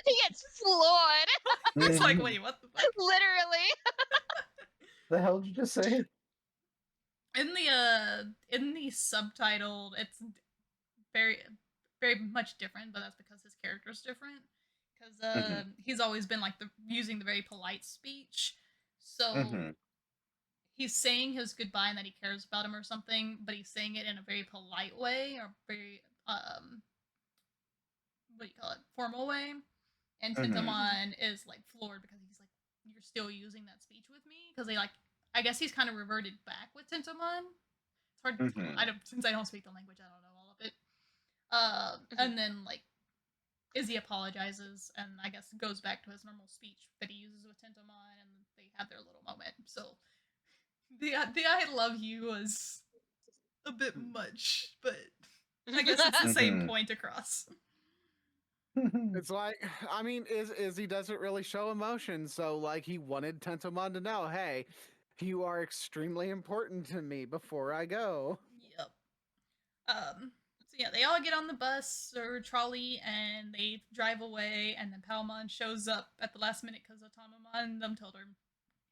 He gets floored. It's like, wait, what the fuck? Literally. The hell did you just say? In the subtitled, it's very very much different, but that's because his character's different. Because Mhm. he's always been like using the very polite speech, so Mhm. he's saying his goodbye and that he cares about him or something, but he's saying it in a very polite way or very what do you call it, formal way. And Mhm. Tentomon is like floored because he's like, "You're still using that speech with me?" Because they like, I guess he's kind of reverted back with Tentomon. It's hard. I Mhm. don't, since I don't speak the language, I don't know all of it. Mhm. And then like Izzy apologizes and I guess goes back to his normal speech that he uses with Tentomon, and they have their little moment. So the "I love you" was a bit much, but I guess it's the same Mhm. point across. It's like, I mean, Izzy doesn't really show emotion, so like he wanted Tentomon to know, hey, you are extremely important to me before I go. Yep. So yeah, they all get on the bus or trolley and they drive away, and then Palmon shows up at the last minute because Otamamon and them told her,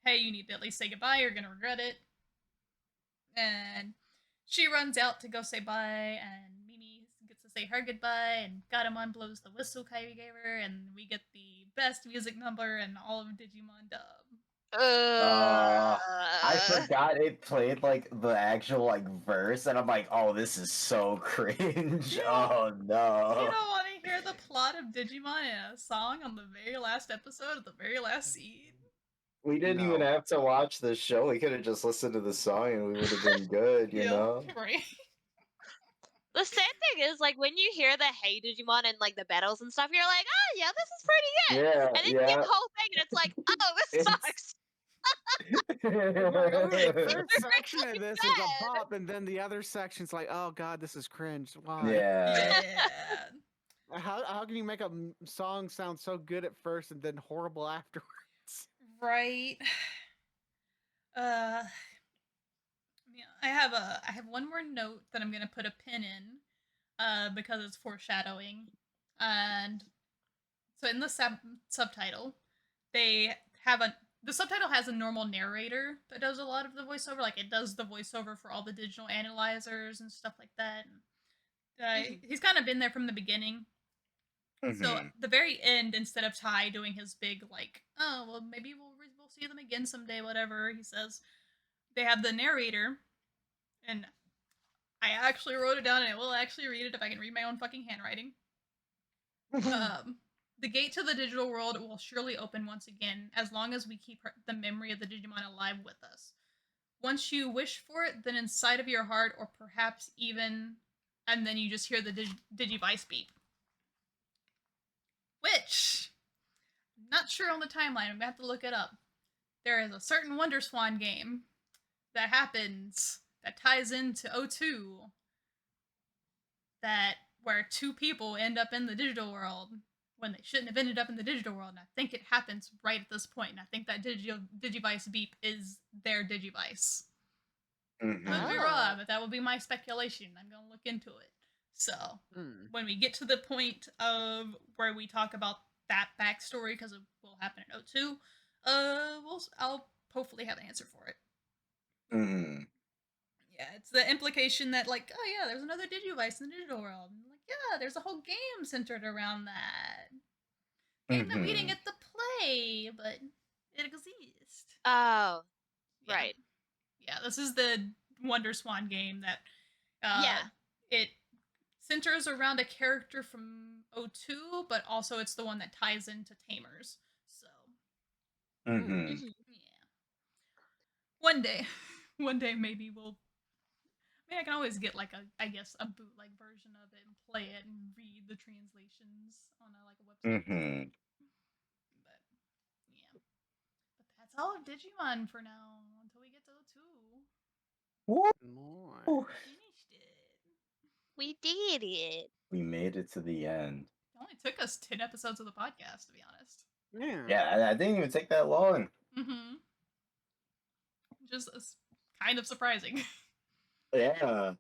"Hey, you need to at least say goodbye. You're gonna regret it." And she runs out to go say bye, and Mimi gets to say her goodbye, and Garamon blows the whistle Kairi gave her, and we get the best music number in all of Digimon dub. I forgot it played like the actual like verse, and I'm like, oh, this is so cringe. You Oh don't no. want to hear the plot of Digimon in a song on the very last episode of the very last scene? We didn't even No. have to watch the show. We could have just listened to the song and we would have been good, you Yeah, know? right. The sad thing is, like, when you hear the Hey Digimon and like the battles and stuff, you're like, oh yeah, this is pretty good. Yeah, And then you get yeah. the whole thing, and it's like, oh, this It's sucks. It's like, oh, the Right. first section of this is a bad. bop, and then the other section's like, oh god, this is cringe. Why? yeah. Yeah. How can you make a song sound so good at first and then horrible afterwards? Right. Yeah, I have one more note that I'm gonna put a pin in, because it's foreshadowing, and so in the subtitle, they have the subtitle has a normal narrator that does a lot of the voiceover. Like, it does the voiceover for all the digital analyzers and stuff like that. And, Mhm. he's kind of been there from the beginning. So at Mhm. the very end, instead of Ty doing his big like, "Oh well, maybe we'll see them again someday," whatever he says, they have the narrator, and I actually wrote it down, and I will actually read it if I can read my own fucking handwriting. Um, The gate to the digital world will surely open once again, as long as we keep the memory of the Digimon alive with us. Once you wish for it, then inside of your heart, or perhaps even, and then you just hear the Digivice beep. Which, I'm not sure on the timeline, I'm gonna have to look it up. There is a certain Wonder Swan game that happens that ties into O2 that where two people end up in the digital world when they shouldn't have ended up in the digital world. And I think it happens right at this point. And I think that Digivice beep is their Digivice. Mhm. Could be wrong, but that would be my speculation. I'm going to look into it. So, when we get to the point of where we talk about that backstory, because it will happen in O2, I'll hopefully have an answer for it. Mhm. Yeah, it's the implication that, like, oh yeah, there's another Digivice in the digital world. And like, yeah, there's a whole game centered around that. Game that we didn't get to play, but it exists. Oh, Yeah. right. Yeah, this is the Wonder Swan game that Yeah. it centers around a character from O2, but also it's the one that ties into Tamers. So, Mhm. yeah. One day maybe we'll. I mean, I can always get like I guess a bootleg version of it and play it and read the translations on a website. Mhm. But yeah, but that's all of Digimon for now until we get to O2. Woo! Finished it. We did it. We made it to the end. It only took us 10 episodes of the podcast, to be honest. Yeah, I didn't even take that long. Mm-hmm. Just kind of surprising. Yeah.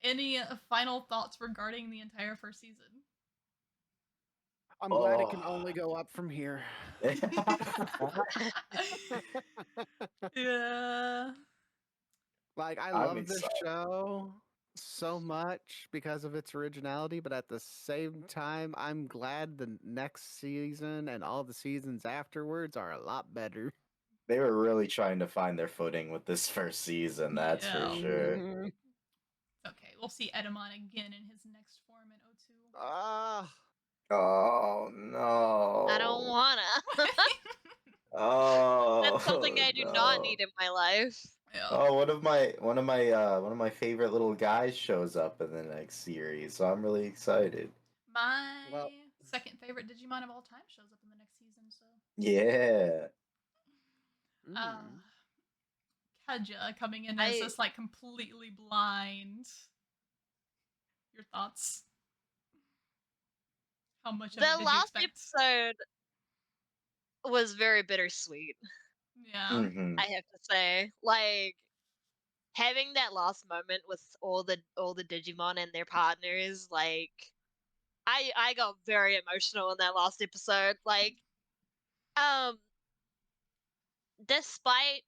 Any final thoughts regarding the entire first season? I'm glad it can only go up from here. Yeah. Like, I I'm love this excited. show so much because of its originality, but at the same time, I'm glad the next season and all the seasons afterwards are a lot better. They were really trying to find their footing with this first season, that's for Yeah. sure. Mhm. Okay, we'll see Edamon again in his next form in O2. Ah, Oh no. I don't wanna. Oh That's something I do not no. need in my life. Yeah. Oh, one of my favorite little guys shows up in the next series, so I'm really excited. My well, second favorite Digimon of all time shows up in the next season, so. Yeah. mm. Keja coming in as just like completely blind. Your thoughts? How much of it The did you last expect? episode was very bittersweet. Yeah. Mhm. I have to say, like having that last moment with all the Digimon and their partners, like I got very emotional in that last episode. Like, despite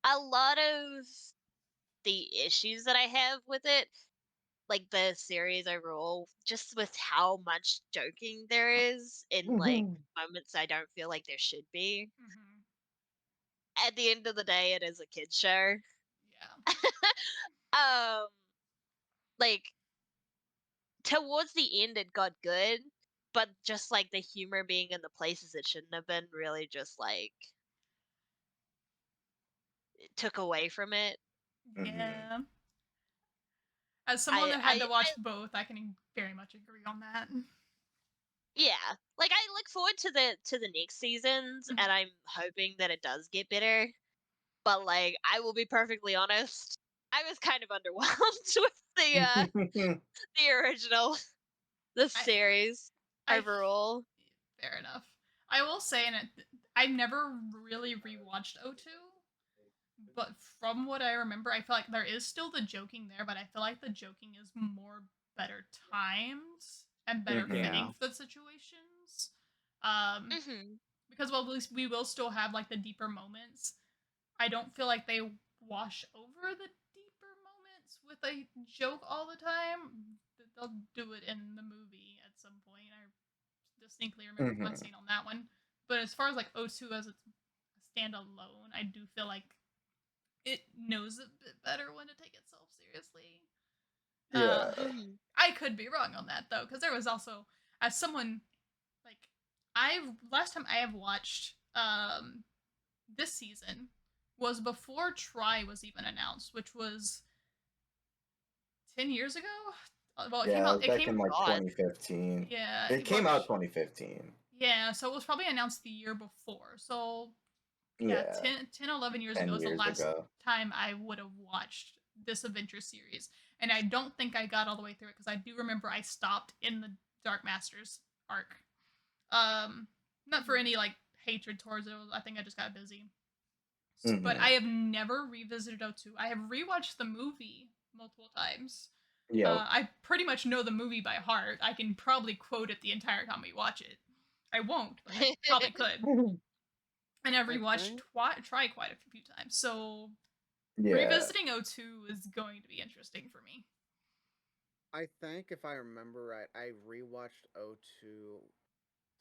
a lot of the issues that I have with it, like the series overall, just with how much joking there is in like moments I don't feel like there should be. Mm-hmm. At the end of the day, it is a kids show. Yeah. Like towards the end, it got good, but just like the humor being in the places it shouldn't have been, really just like it took away from it. Yeah. As someone that had to watch both, I can very much agree on that. Yeah, like I look forward to the next seasons, and I'm hoping that it does get better. But like, I will be perfectly honest, I was kind of underwhelmed with the original, the series overall. Fair enough. I will say, and I've never really rewatched O2, but from what I remember, I feel like there is still the joking there, but I feel like the joking is more better timed and better fitting for the situations. Because while we will still have like the deeper moments, I don't feel like they wash over the deeper moments with a joke all the time. They'll do it in the movie at some point. I distinctly remember one scene on that one. But as far as like O2 as a standalone, I do feel like it knows a bit better when to take itself seriously. Yeah. I could be wrong on that though, because there was also, as someone like, last time I have watched this season was before Try was even announced, which was 10 years ago. Well, it came Yeah, out. It back came. in like God. 2015. Yeah. It came out 2015. Yeah. So it was probably announced the year before. So yeah, Yeah, 11 years ago 10 was the years last ago. time I would have watched this adventure series, and I don't think I got all the way through it because I do remember I stopped in the Dark Masters arc. Not for any like hatred towards it. I think I just got busy. But Hmm. I have never revisited O2. I have rewatched the movie multiple times. Yep. I pretty much know the movie by heart. I can probably quote it the entire time we watch it. I won't, but I probably could. And I've I rewatched think, Try quite a few times. So Yeah. revisiting O2 is going to be interesting for me. I think if I remember right, I rewatched O2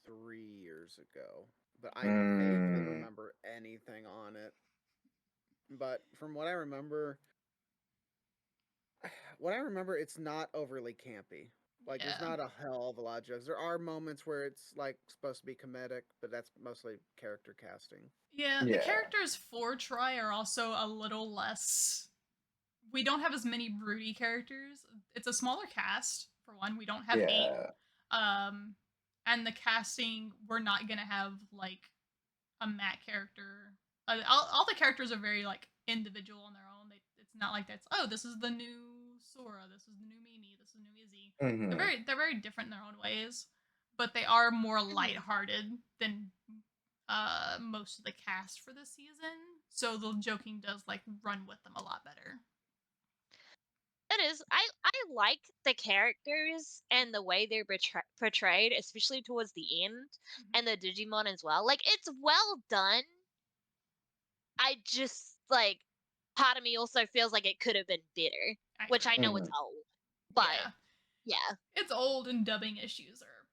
3 years ago, but I vaguely Mm, remember anything on it. But from what I remember, it's not overly campy. Like, there's Yeah. not a hell of a lot of jokes. There are moments where it's like supposed to be comedic, but that's mostly character casting. Yeah, the yeah. characters for Try are also a little less. We don't have as many broody characters. It's a smaller cast, for one. We don't have eight. Yeah. Um, and the casting, we're not gonna have like a Matt character. All the characters are very like individual on their own. It's not like that's, oh, this is the new Sora, this is the new Mimi, this is new Izzy. Hmm. They're very different in their own ways, but they are more lighthearted than most of the cast for this season. So the joking does like run with them a lot better. It is. I like the characters and the way they're portrayed, especially towards the end, and the Digimon as well. Like, it's well done. I just like part of me also feels like it could have been better, I which I agree. know it's Hmm. old, but Yeah, yeah. it's old and dubbing issues are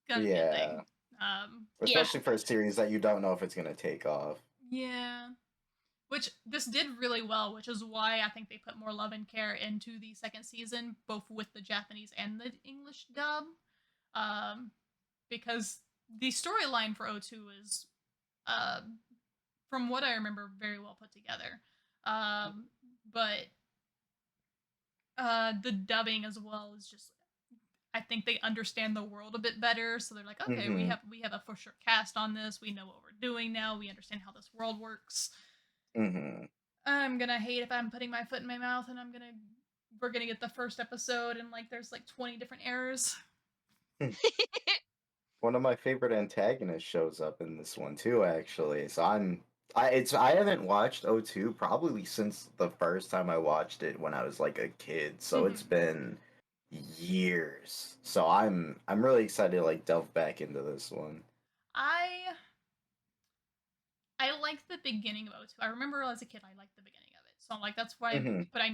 gonna be a Yeah. thing. Yeah. Especially for a series that you don't know if it's gonna take off. Yeah. Which this did really well, which is why I think they put more love and care into the second season, both with the Japanese and the English dub. Um, because the storyline for O2 is, uh, from what I remember, very well put together. But the dubbing as well is just, I think they understand the world a bit better, so they're like, okay, Hmm. we have a for sure cast on this. We know what we're doing now. We understand how this world works. Hmm. I'm gonna hate if I'm putting my foot in my mouth and we're gonna get the first episode and like there's like 20 different errors. One of my favorite antagonists shows up in this one too, actually. So I haven't watched O2 probably since the first time I watched it when I was like a kid. So it's Mm-hmm. been years. So I'm really excited to like delve back into this one. I I like the beginning of O2. I remember as a kid I liked the beginning of it. So I'm like that's why, Hmm. but I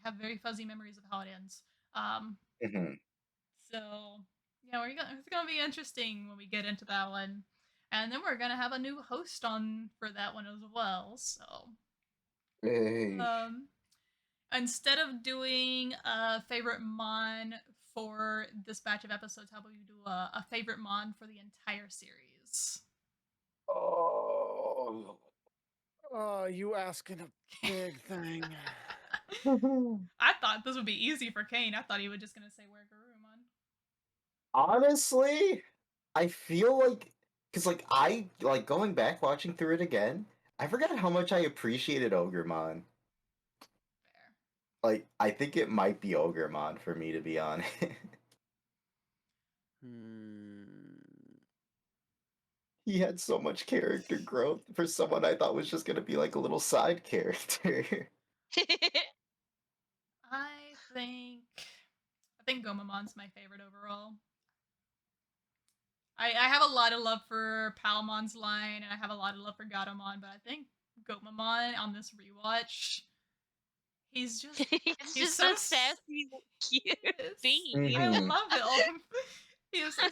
have very fuzzy memories of how it ends. Um Hmm. so yeah, it's gonna be interesting when we get into that one. And then we're gonna have a new host on for that one as well. So Hey. um instead of doing a favorite mon for this batch of episodes, how about you do a favorite mon for the entire series? Oh. Oh, you asking a big thing. I thought this would be easy for Kain. I thought he was just gonna say Wergarumon. Honestly, I feel like because like I like going back watching through it again, I forgot how much I appreciated Ogremon. Fair. Like I think it might be Ogremon for me to be honest. Hmm. He had so much character growth for someone I thought was just gonna be like a little side character. I think Gomamon's my favorite overall. I have a lot of love for Palamon's line, and I have a lot of love for Gatomon, but I think Gomamon on this rewatch, he's just It's he's just so a sassy, cute I bean. Hmm. love him. He is so,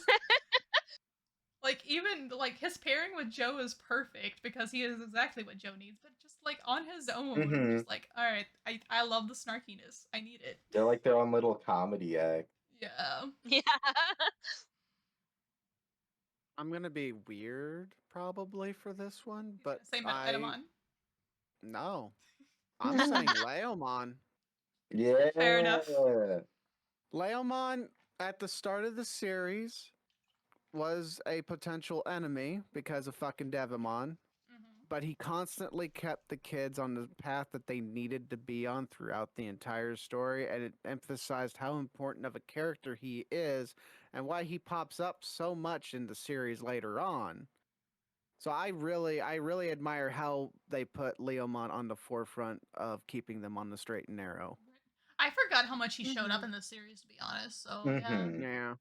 like even like his pairing with Joe is perfect because he is exactly what Joe needs, but just like on his own. Mhm. Just like, all right, I love the snarkiness. I need it. They're like their own little comedy act. Yeah. Yeah. I'm gonna be weird probably for this one, He's but gonna say Metamon. no. I'm saying Leomon. Yeah. Fair enough. Leomon at the start of the series was a potential enemy because of fucking Devimon, Mm-hmm. but he constantly kept the kids on the path that they needed to be on throughout the entire story, and it emphasized how important of a character he is and why he pops up so much in the series later on. So I really admire how they put Leomon on the forefront of keeping them on the straight and narrow. I forgot how much he showed up Mhm. in the series, to be honest. So yeah. Mhm. Yeah.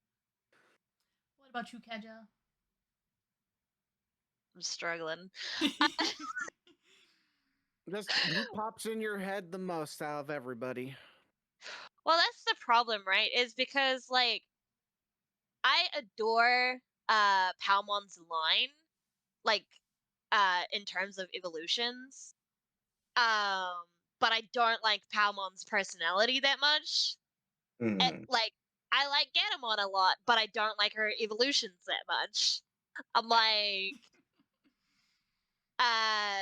What about you, Keja? I'm struggling. Just who pops in your head the most out of everybody? Well, that's the problem, right? Is because like I adore Palmon's line, like in terms of evolutions. Um, but I don't like Palmon's personality that much. Mhm. Like I like Gatomon a lot, but I don't like her evolutions that much. I'm like uh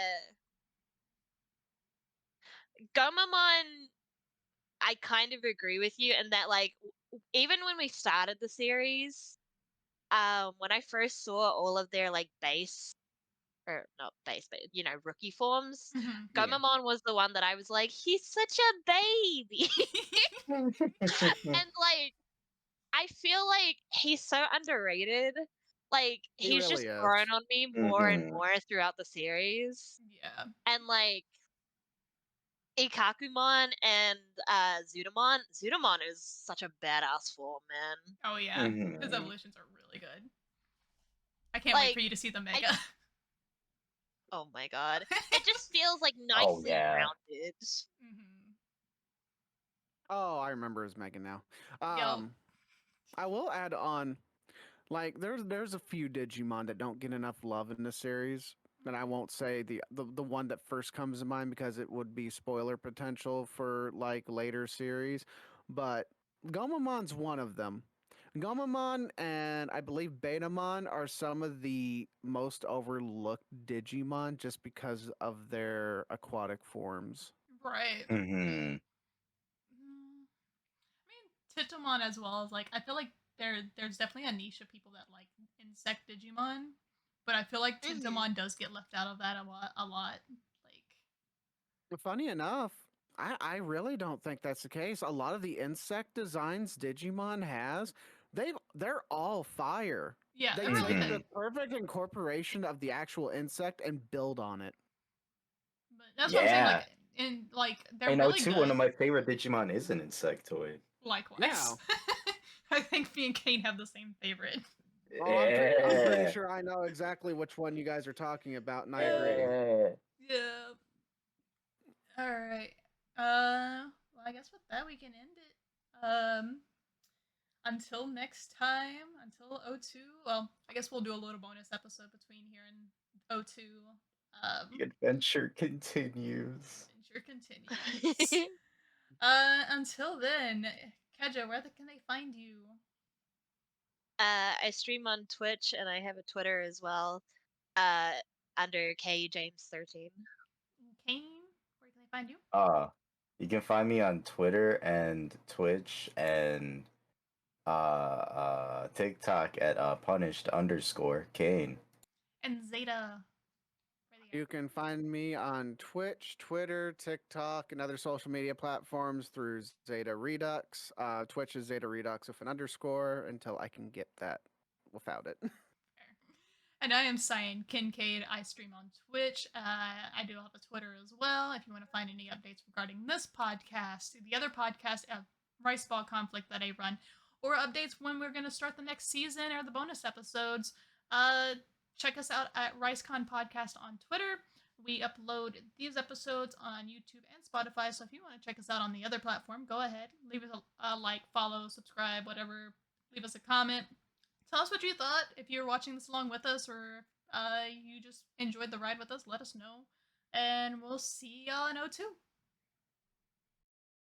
Gomamon, I kind of agree with you in that like even when we started the series, when I first saw all of their like base or not base, but rookie forms, Mhm. Yeah. Gomamon was the one that I was like, he's such a baby. And like I feel like he's so underrated. Like He he's just really is. grown on me more and Mhm. more throughout the series. Yeah. And like Ikakumon and Zudomon. Zudomon is such a badass form, man. Oh yeah. His Mhm. evolutions are really good. I can't wait for Like you to see the I mega. oh my god. It just feels like Oh nicely yeah. rounded. Mm-hmm. Oh, I remember his Megan now. Yo. I will add on, like there's a few Digimon that don't get enough love in the series, and I won't say the one that first comes to mind because it would be spoiler potential for like later series, but Gomamon's one of them. Gomamon and I believe Betamon are some of the most overlooked Digimon just because of their aquatic forms. Right. Mhm. Mm, I mean, Titamon as well is like I feel like there's definitely a niche of people that like insect Digimon, but I feel like Mhm. Titamon does get left out of that a lot. A lot. Like Funny enough, I really don't think that's the case. A lot of the insect designs Digimon has, they're all fire. yeah, They they're really take good. the Mhm. perfect incorporation of the actual insect and build on it. But that's what I'm saying. Yeah. Like they're I know really too. One of good. my favorite Digimon is an Insectoid. Yeah. Likewise. I think me and Kane have the same favorite. Oh, I'm pretty Yeah. sure I know exactly which one you guys are talking about, and I agree. Yeah. Yeah. All right. Well, I guess with that we can end it. Until next time, until O2. Well, I guess we'll do a little bonus episode between here and O2. The adventure continues. Adventure continues. Until then, Keja, where can they find you? I stream on Twitch and I have a Twitter as well. Uh, under K James 13. Kane, where can they find you? Uh, you can find me on Twitter and Twitch and TikTok at punished underscore Kain. And Zeta, where they You can find me on Twitch, Twitter, TikTok, and other social media platforms through Zeta Redux. Twitch is Zeta Redux with an underscore until I can get that without it. And I am Cyan Kincaid. I stream on Twitch. I do have a Twitter as well. If you want to find any updates regarding this podcast, the other podcast, Rice Ball Conflict that I run, or updates when we're going to start the next season or the bonus episodes, check us out at RiceCon Podcast on Twitter. We upload these episodes on YouTube and Spotify. So if you want to check us out on the other platform, go ahead, leave us a like, follow, subscribe, whatever. Leave us a comment. Tell us what you thought. If you're watching this along with us or you just enjoyed the ride with us, let us know. And we'll see y'all in O2.